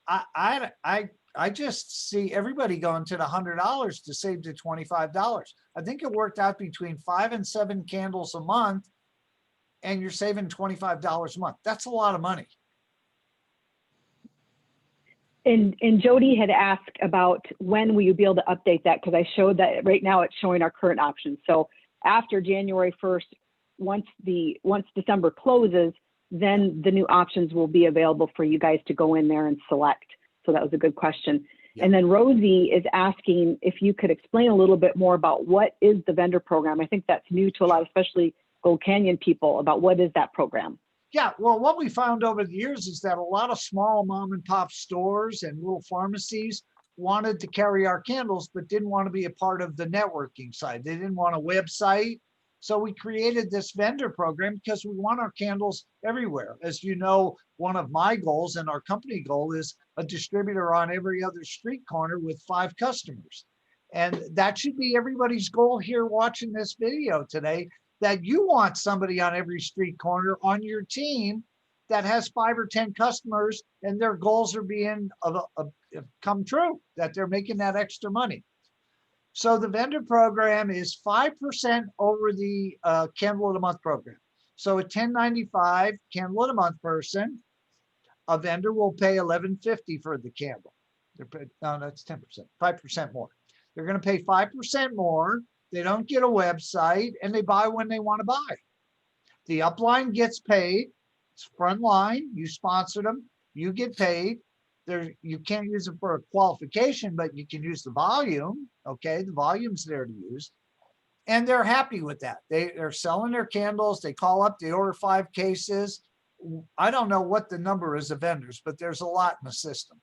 I just see everybody going to the $100 to save to $25. I think it worked out between 5 and 7 candles a month, and you're saving $25 a month. That's a lot of money.
And Jody had asked about when will you be able to update that, because I showed that right now it's showing our current options. So after January 1st, once December closes, then the new options will be available for you guys to go in there and select. So that was a good question.
Yeah.
And then Rosie is asking if you could explain a little bit more about what is the vendor program. I think that's new to a lot, especially Gold Canyon people, about what is that program?
Yeah, well, what we found over the years is that a lot of small mom and pop stores and little pharmacies wanted to carry our candles, but didn't want to be a part of the networking side. They didn't want a website. So we created this vendor program because we want our candles everywhere. As you know, one of my goals and our company goal is a distributor on every other street corner with 5 customers. And that should be everybody's goal here watching this video today, that you want somebody on every street corner on your team that has 5 or 10 customers and their goals are being come true, that they're making that extra money. So the vendor program is 5% over the candle of the month program. So at $10.95 candle of the month person, a vendor will pay $11.50 for the candle. No, that's 10%, 5% more. They're going to pay 5% more. They don't get a website, and they buy when they want to buy. The upline gets paid. It's front line. You sponsor them. You get paid. You can't use it for a qualification, but you can use the volume. Okay, the volume's there to use. And they're happy with that. They're selling their candles. They call up, they order 5 cases. I don't know what the number is of vendors, but there's a lot in the system.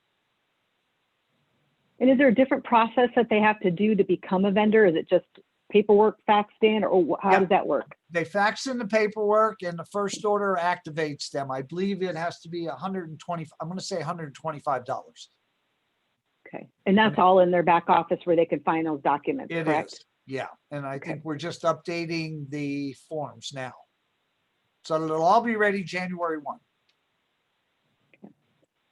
And is there a different process that they have to do to become a vendor? Is it just paperwork faxed in, or how does that work?
They fax in the paperwork and the first order activates them. I believe it has to be $120. I'm going to say $125.
Okay. And that's all in their back office where they can find those documents,
It
correct?
is. Yeah. And I think we're just updating the forms now. So it'll all be ready January 1.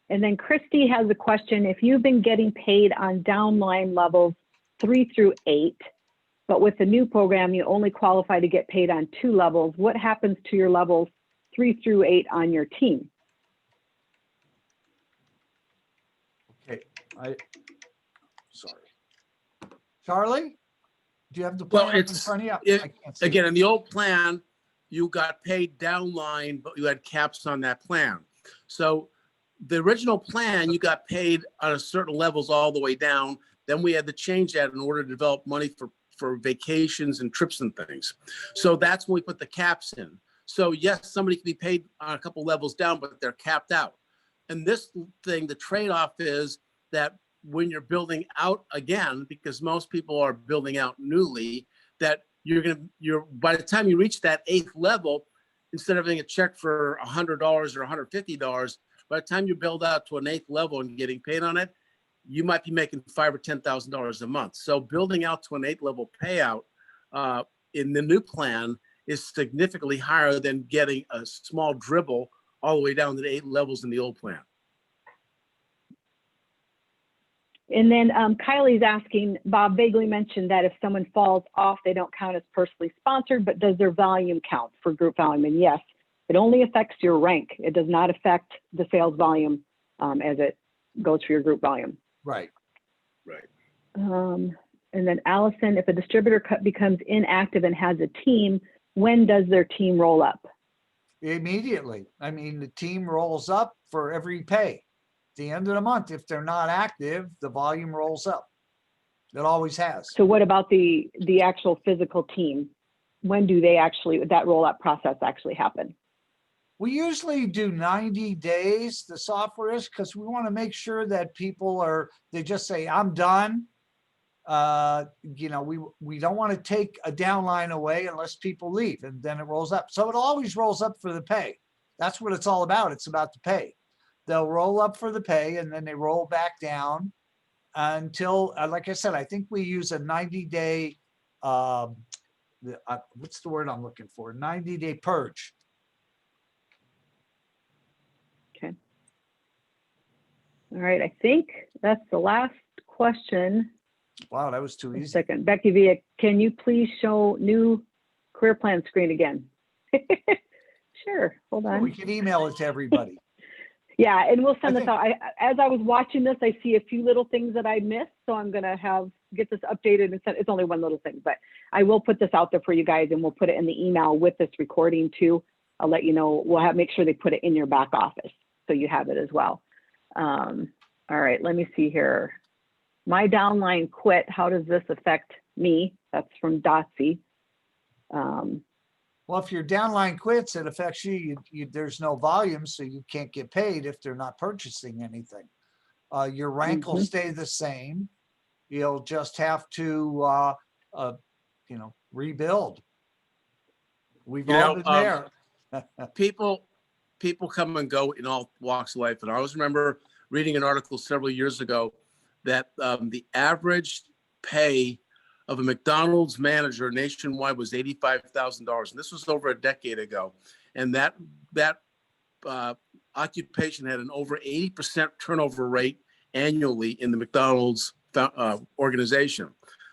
And then Christy has a question. If you've been getting paid on downline levels 3 through 8, but with the new program, you only qualify to get paid on 2 levels, what happens to your levels 3 through 8 on your team?
Okay. Sorry. Charlie, do you have the plan in front of you? I can't see
Again, in the old plan, you got paid downline, but you had caps on that plan. So the original plan, you got paid on a certain levels all the way down. Then we had to change that in order to develop money for vacations and trips and things. So that's when we put the caps in. So yes, somebody can be paid on a couple levels down, but they're capped out. And this thing, the trade-off is that when you're building out again, because most people are building out newly, that you're by the time you reach that 8th level, instead of having a check for $100 or $150, by the time you build out to an 8th level and getting paid on it, you might be making $5,000 or $10,000 a month. So building out to an 8th level payout in the new plan is significantly higher than getting a small dribble all the way down to the 8 levels in the old plan.
And then Kylie's asking, Bob vaguely mentioned that if someone falls off, they don't count as personally sponsored, but does their volume count for group volume? And yes, it only affects your rank. It does not affect the sales volume as it goes for your group volume.
Right.
Right.
And then Allison, if a distributor becomes inactive and has a team, when does their team roll up?
Immediately. I mean, the team rolls up for every pay. the end of the month, if they're not active, the volume rolls up. It always has.
So what about the actual physical team? When do they actually, that roll-up process actually happen?
We usually do 90 days, the software is, because we want to make sure that people they just say, I'm done. You know, we don't want to take a downline away unless people leave, and then it rolls up. So it always rolls up for the pay. That's what it's all about. It's about the pay. They'll roll up for the pay, and then they roll back down until, like I said, I think we use a 90-day, what's the word I'm looking for? 90-day purge.
Okay. All right, I think that's the last question.
Wow, that was too
A
easy.
second. Becky Villa, can you please show new career plan screen again? Sure, hold on.
We can email it to everybody.
Yeah, and we'll send
I
this out. As I was watching this, I see a few little things that I missed, so I'm gonna get this updated and send. It's only one little thing, but I will put this out there for you guys, and we'll put it in the email with this recording too. I'll let you know. We'll make sure they put it in your back office, so you have it as well. All right, let me see here. My downline quit. How does this affect me? That's from Dotsy.
Well, if your downline quits, it affects you. There's no volume, so you can't get paid if they're not purchasing anything. Your rank will stay the same. You'll just have to, rebuild. We've all been there.
People come and go in all walks of life. And I always remember reading an article several years ago that the average pay of a McDonald's manager nationwide was $85,000. And this was over a decade ago. And that occupation had an over 80% turnover rate annually in the McDonald's organization.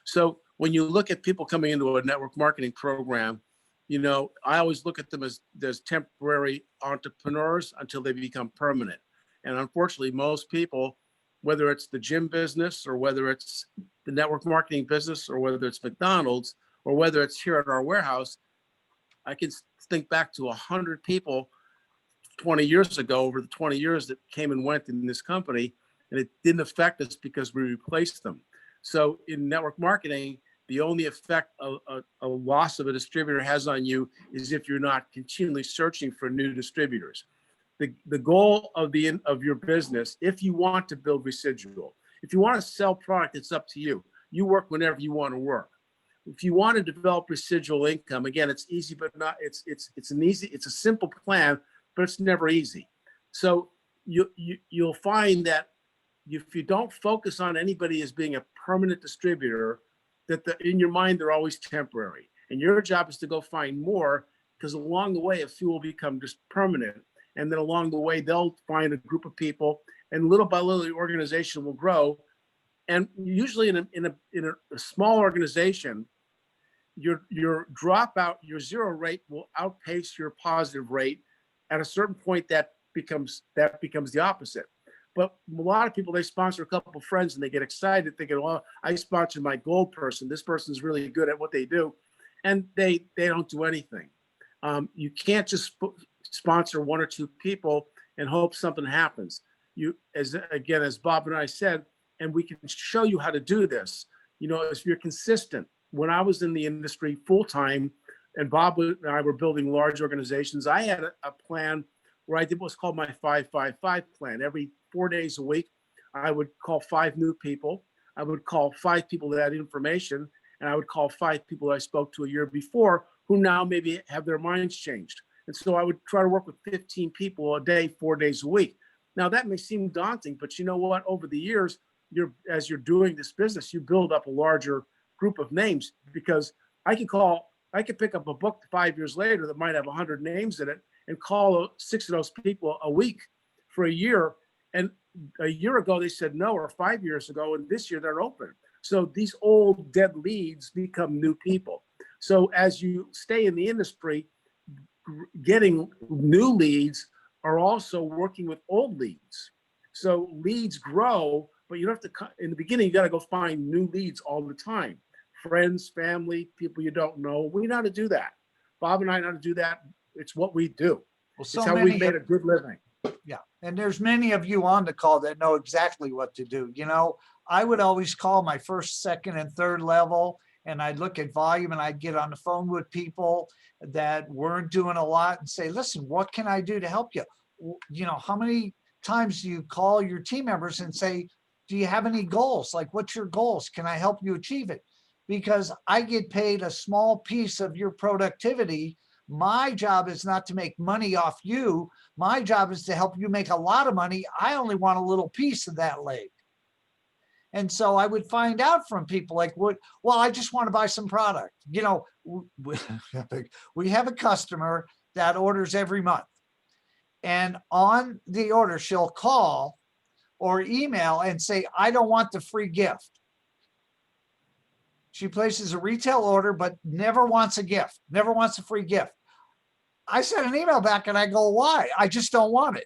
So when you look at people coming into a network marketing program, you know, I always look at them as temporary entrepreneurs until they become permanent. And unfortunately, most people, whether it's the gym business or whether it's the network marketing business or whether it's McDonald's or whether it's here at our warehouse, I can think back to 100 people 20 years ago, over the 20 years that came and went in this company, and it didn't affect us because we replaced them. So in network marketing, the only effect a loss of a distributor has on you is if you're not continually searching for new distributors. The goal of your business, if you want to build residual, if you want to sell product, it's up to you. You work whenever you want to work. If you want to develop residual income, again, it's easy, but not it's a simple plan, but it's never easy. So you'll find that if you don't focus on anybody as being a permanent distributor, that in your mind they're always temporary, and your job is to go find more, because along the way a few will become just permanent. And then along the way, they'll find a group of people, and little by little, the organization will grow. And usually, in a small organization, your dropout, your zero rate will outpace your positive rate. At a certain point, that becomes the opposite. But a lot of people, they sponsor a couple of friends, and they get excited, thinking, "Well, I sponsored my gold person. This person's really good at what they do," and they don't do anything. You can't just sponsor one or two people and hope something happens. As Bob and I said, and we can show you how to do this. You know, if you're consistent. When I was in the industry full time, and Bob and I were building large organizations, I had a plan where I did what's called my 5-5-5 plan. Every 4 days a week, I would call 5 new people. I would call 5 people that had information, and I would call 5 people that I spoke to a year before who now maybe have their minds changed. And so I would try to work with 15 people a day, 4 days a week. Now that may seem daunting, but you know what? Over the years, as you're doing this business, you build up a larger group of names, because I could pick up a book 5 years later that might have 100 names in it and call 6 of those people a week for a year. And a year ago they said no, or 5 years ago, and this year they're open. So these old dead leads become new people. So as you stay in the industry, getting new leads are also working with old leads. So leads grow, but you don't have to, in the beginning, you got to go find new leads all the time. Friends, family, people you don't know. We know how to do that. Bob and I know how to do that. It's what we do.
Well,
It's how we made a good living.
Yeah, and there's many of you on the call that know exactly what to do. You know, I would always call my first, second, and third level, and I'd look at volume and I'd get on the phone with people that weren't doing a lot and say, listen, what can I do to help you? You know, how many times do you call your team members and say, do you have any goals? Like, what's your goals? Can I help you achieve it? Because I get paid a small piece of your productivity. My job is not to make money off you. My job is to help you make a lot of money. I only want a little piece of that leg. And so I would find out from people like, what, well, I just want to buy some product. You know, we have a customer that orders every month. And on the order, she'll call or email and say, I don't want the free gift. She places a retail order, but never wants a gift, never wants a free gift. I sent an email back and I go, why? I just don't want it.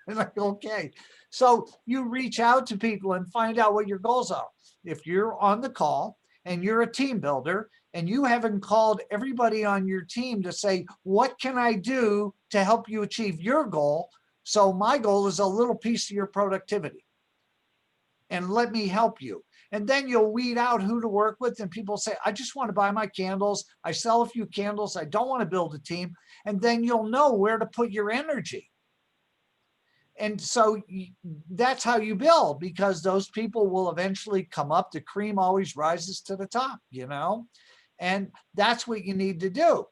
And I go, okay. So you reach out to people and find out what your goals are. If you're on the call and you're a team builder and you haven't called everybody on your team to say, what can I do to help you achieve your goal? So my goal is a little piece of your productivity. And let me help you. And then you'll weed out who to work with. And people say, I just want to buy my candles. I sell a few candles. I don't want to build a team. And then you'll know where to put your energy. And so that's how you build, because those people will eventually come up. The cream always rises to the top, you know, and that's what you need to do.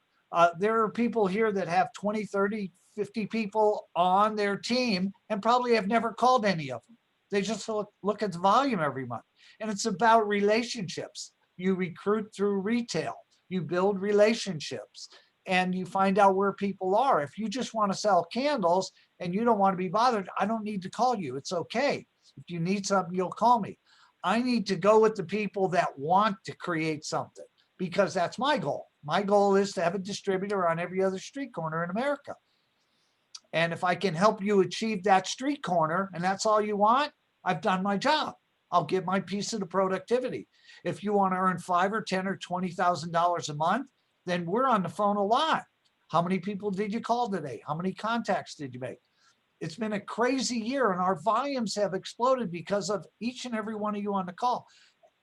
There are people here that have 20, 30, 50 people on their team and probably have never called any of them. They just look at the volume every month. And it's about relationships. You recruit through retail, you build relationships, and you find out where people are. If you just want to sell candles and you don't want to be bothered, I don't need to call you. It's okay. If you need something, you'll call me. I need to go with the people that want to create something, because that's my goal. My goal is to have a distributor on every other street corner in America. And if I can help you achieve that street corner and that's all you want, I've done my job. I'll get my piece of the productivity. If you want to earn $5,000 or $10,000 or $20,000 a month, then we're on the phone a lot. How many people did you call today? How many contacts did you make? It's been a crazy year and our volumes have exploded because of each and every one of you on the call.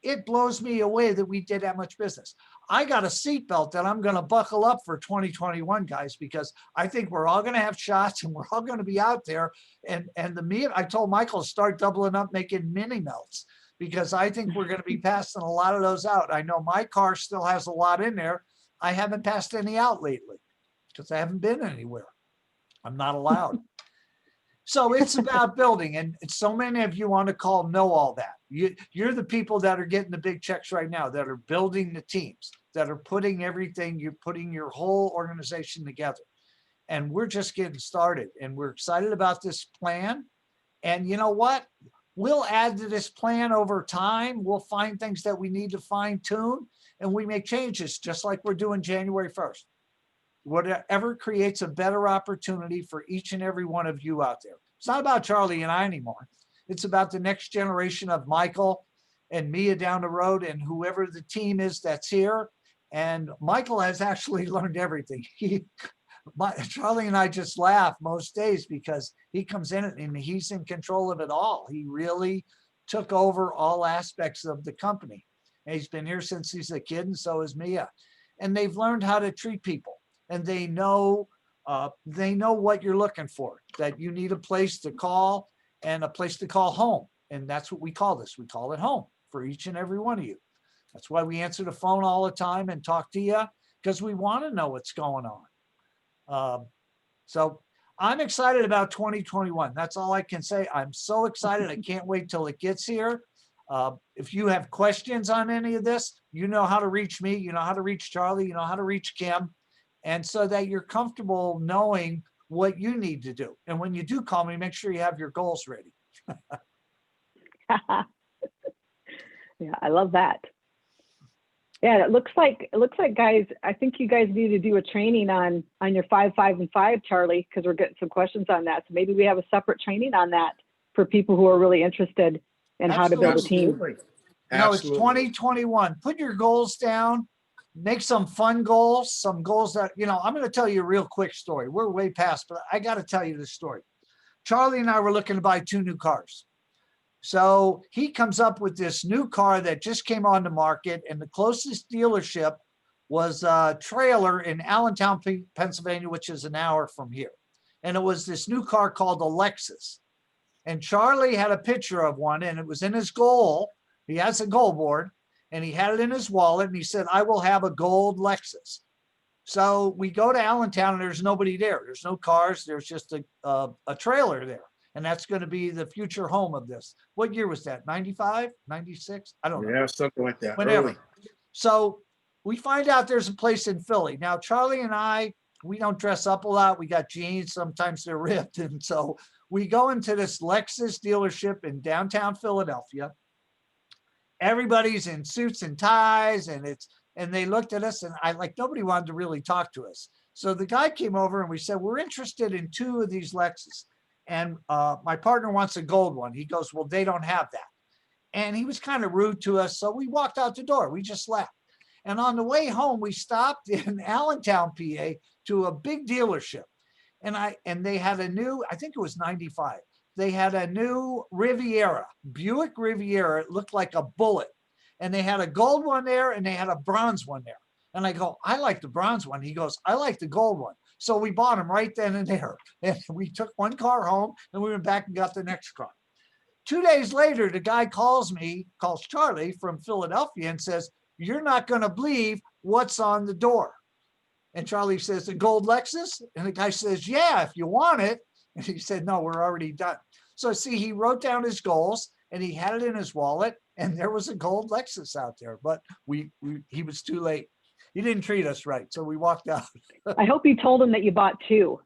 It blows me away that we did that much business. I got a seatbelt that I'm going to buckle up for 2021, guys, because I think we're all going to have shots and we're all going to be out there. And I told Michael to start doubling up, making mini melts, because I think we're going to be passing a lot of those out. I know my car still has a lot in there. I haven't passed any out lately because I haven't been anywhere. I'm not allowed. So it's about building, and so many of you on the call know all that. You're the people that are getting the big checks right now, that are building the teams, that are putting everything, you're putting your whole organization together. And we're just getting started, and we're excited about this plan. And you know what? We'll add to this plan over time. We'll find things that we need to fine tune, and we make changes just like we're doing January 1st. Whatever creates a better opportunity for each and every one of you out there. It's not about Charlie and I anymore. It's about the next generation of Michael and Mia down the road and whoever the team is that's here. And Michael has actually learned everything. Charlie and I just laugh most days because he comes in and he's in control of it all. He really took over all aspects of the company. And he's been here since he's a kid, and so is Mia. And they've learned how to treat people. And they know what you're looking for, that you need a place to call and a place to call home. And that's what we call this. We call it home for each and every one of you. That's why we answer the phone all the time and talk to you, because we want to know what's going on. So I'm excited about 2021. That's all I can say. I'm so excited. I can't wait till it gets here. If you have questions on any of this, you know how to reach me. You know how to reach Charlie. You know how to reach Kim. And so that you're comfortable knowing what you need to do. And when you do call me, make sure you have your goals ready.
Yeah, I love that. Yeah, it looks like guys, I think you guys need to do a training on your 5, 5, and 5, Charlie, because we're getting some questions on that. So maybe we have a separate training on that for people who are really interested in how to build a team.
Absolutely.
No, it's 2021. Put your goals down. Make some fun goals, some goals that, I'm going to tell you a real quick story. We're way past, but I got to tell you this story. Charlie and I were looking to buy 2 new cars. So he comes up with this new car that just came on the market, and the closest dealership was a trailer in Allentown, Pennsylvania, which is an hour from here. And it was this new car called a Lexus. And Charlie had a picture of one, and it was in his goal. He has a goal board, and he had it in his wallet, and he said, I will have a gold Lexus. So we go to Allentown, and there's nobody there. There's no cars. There's just a trailer there. And that's going to be the future home of this. What year was that? 95, 96? I don't know.
Yeah, something like that.
Whenever.
Early.
So we find out there's a place in Philly. Now, Charlie and I, we don't dress up a lot. We got jeans. Sometimes they're ripped. And so we go into this Lexus dealership in downtown Philadelphia. Everybody's in suits and ties, and they looked at us, and nobody wanted to really talk to us. So the guy came over and we said, we're interested in 2 of these Lexus. And my partner wants a gold one. He goes, well, they don't have that. And he was kind of rude to us. So we walked out the door. We just left. And on the way home, we stopped in Allentown, PA, to a big dealership. And they had a new, I think it was 95. They had a new Riviera, Buick Riviera. It looked like a bullet. And they had a gold one there, and they had a bronze one there. And I go, I like the bronze one. He goes, I like the gold one. So we bought them right then and there. And we took one car home, and we went back and got the next car. 2 days later, the guy calls Charlie from Philadelphia and says, you're not going to believe what's on the door. And Charlie says, the gold Lexus? And the guy says, yeah, if you want it. And he said, no, we're already done. So see, he wrote down his goals, and he had it in his wallet, and there was a gold Lexus out there, but he was too late. He didn't treat us right, so we walked out.
I hope you told him that you bought 2.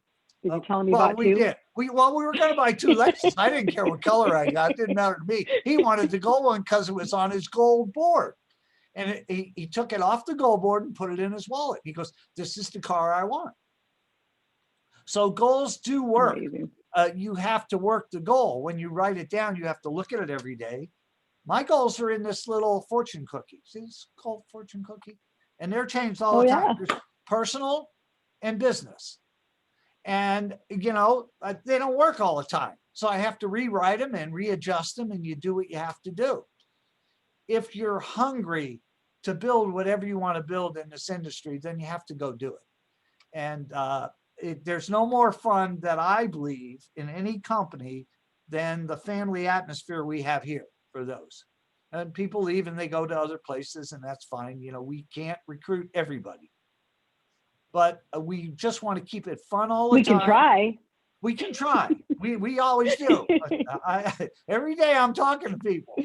Did you tell him you bought 2?
We did. We were going to buy 2 Lexus. I didn't care what color I got. It didn't matter to me. He wanted the gold one because it was on his gold board. And he took it off the gold board and put it in his wallet. He goes, this is the car I want. So goals do work. You have to work the goal. When you write it down, you have to look at it every day. My goals are in this little fortune cookie. See, it's called fortune cookie. And they're changed all the time. There's personal and business. And, they don't work all the time. So I have to rewrite them and readjust them, and you do what you have to do. If you're hungry to build whatever you want to build in this industry, then you have to go do it. And there's no more fun that I believe in any company than the family atmosphere we have here for those. And people leave and they go to other places, and that's fine. We can't recruit everybody, but we just want to keep it fun all the time. We can try. We always do. Every day I'm talking to people.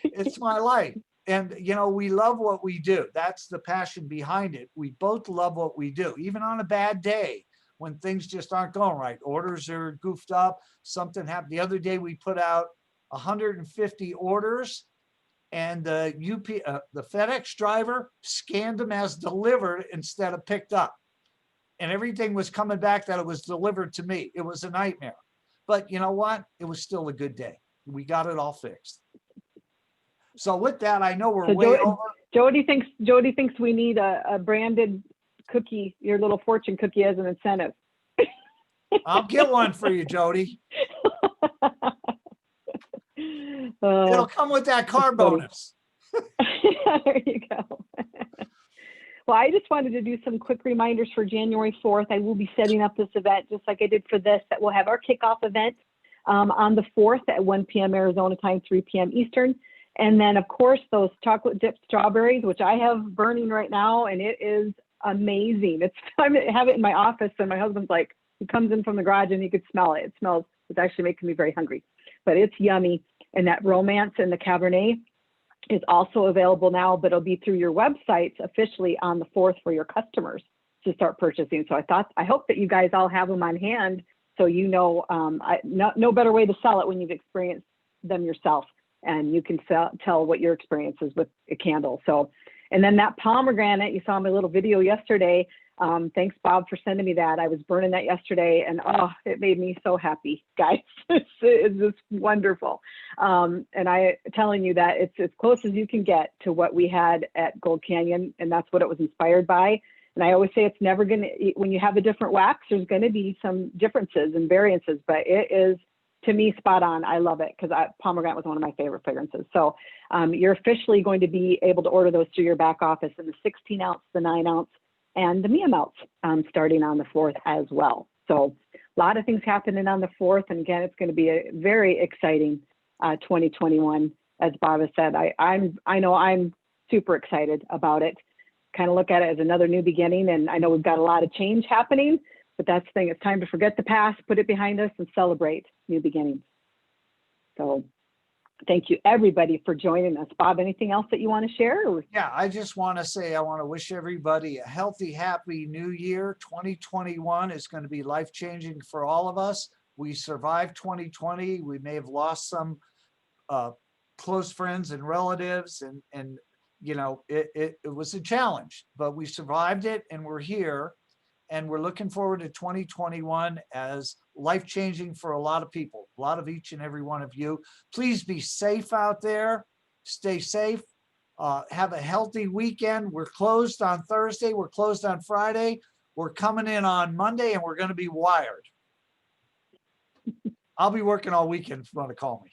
It's my life. And, we love what we do. That's the passion behind it. We both love what we do, even on a bad day when things just aren't going right. Orders are goofed up. Something happened. The other day we put out 150 orders, and the FedEx driver scanned them as delivered instead of picked up. And everything was coming back that it was delivered to me. It was a nightmare. But you know what? It was still a good day. We got it all fixed. So with that, I know we're way over.
Jody thinks we need a branded cookie, your little fortune cookie, as an incentive.
I'll get one for you, Jody. It'll come with that car bonus.
There you go. Well, I just wanted to do some quick reminders for January 4th. I will be setting up this event just like I did for this, that we'll have our kickoff event on the 4th at 1 p.m. Arizona time, 3 p.m. Eastern. And then, of course, those chocolate dipped strawberries, which I have burning right now, and it is amazing. I have it in my office, and my husband's like, he comes in from the garage and he could smell it. It's actually making me very hungry, but it's yummy. And that romance and the Cabernet is also available now, but it'll be through your websites officially on the 4th for your customers to start purchasing. So I hope that you guys all have them on hand, so no better way to sell it when you've experienced them yourself, and you can tell what your experience is with a candle. So, and then that pomegranate, you saw my little video yesterday. Thanks, Bob, for sending me that. I was burning that yesterday, and it made me so happy, guys. It's just wonderful. And I telling you that it's as close as you can get to what we had at Gold Canyon, and that's what it was inspired by. And I always say it's never going to, when you have a different wax, there's going to be some differences and variances, but it is, to me, spot on. I love it because pomegranate was one of my favorite fragrances. So you're officially going to be able to order those through your back office in the 16 ounce, the 9 ounce, and the Mia melts starting on the 4th as well. So a lot of things happening on the 4th. And again, it's going to be a very exciting 2021. As Bob has said, I know I'm super excited about it. Kind of look at it as another new beginning. And I know we've got a lot of change happening, but that's the thing. It's time to forget the past, put it behind us, and celebrate new beginnings. So thank you, everybody, for joining us. Bob, anything else that you want to share? Or?
Yeah, I just want to say, I want to wish everybody a healthy, happy new year. 2021 is going to be life-changing for all of us. We survived 2020. We may have lost some close friends and relatives, and you know, it was a challenge, but we survived it, and we're here. And we're looking forward to 2021 as life-changing for a lot of people, a lot of each and every one of you. Please be safe out there. Stay safe. Have a healthy weekend. We're closed on Thursday. We're closed on Friday. We're coming in on Monday, and we're going to be wired. I'll be working all weekend if you want to call me.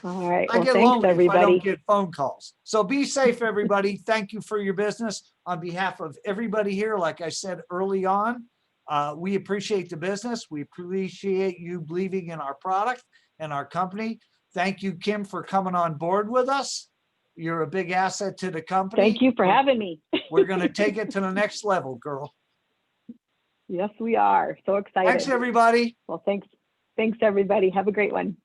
All right.
I
Well,
get
thanks,
lonely
everybody.
if I don't get phone calls. So be safe, everybody. Thank you for your business. On behalf of everybody here, like I said early on, we appreciate the business. We appreciate you believing in our product and our company. Thank you, Kim, for coming on board with us. You're a big asset to the company.
Thank you for having me.
We're going to take it to the next level, girl.
Yes, we are. So excited.
Thanks, everybody.
Well, thanks, everybody. Have a great one.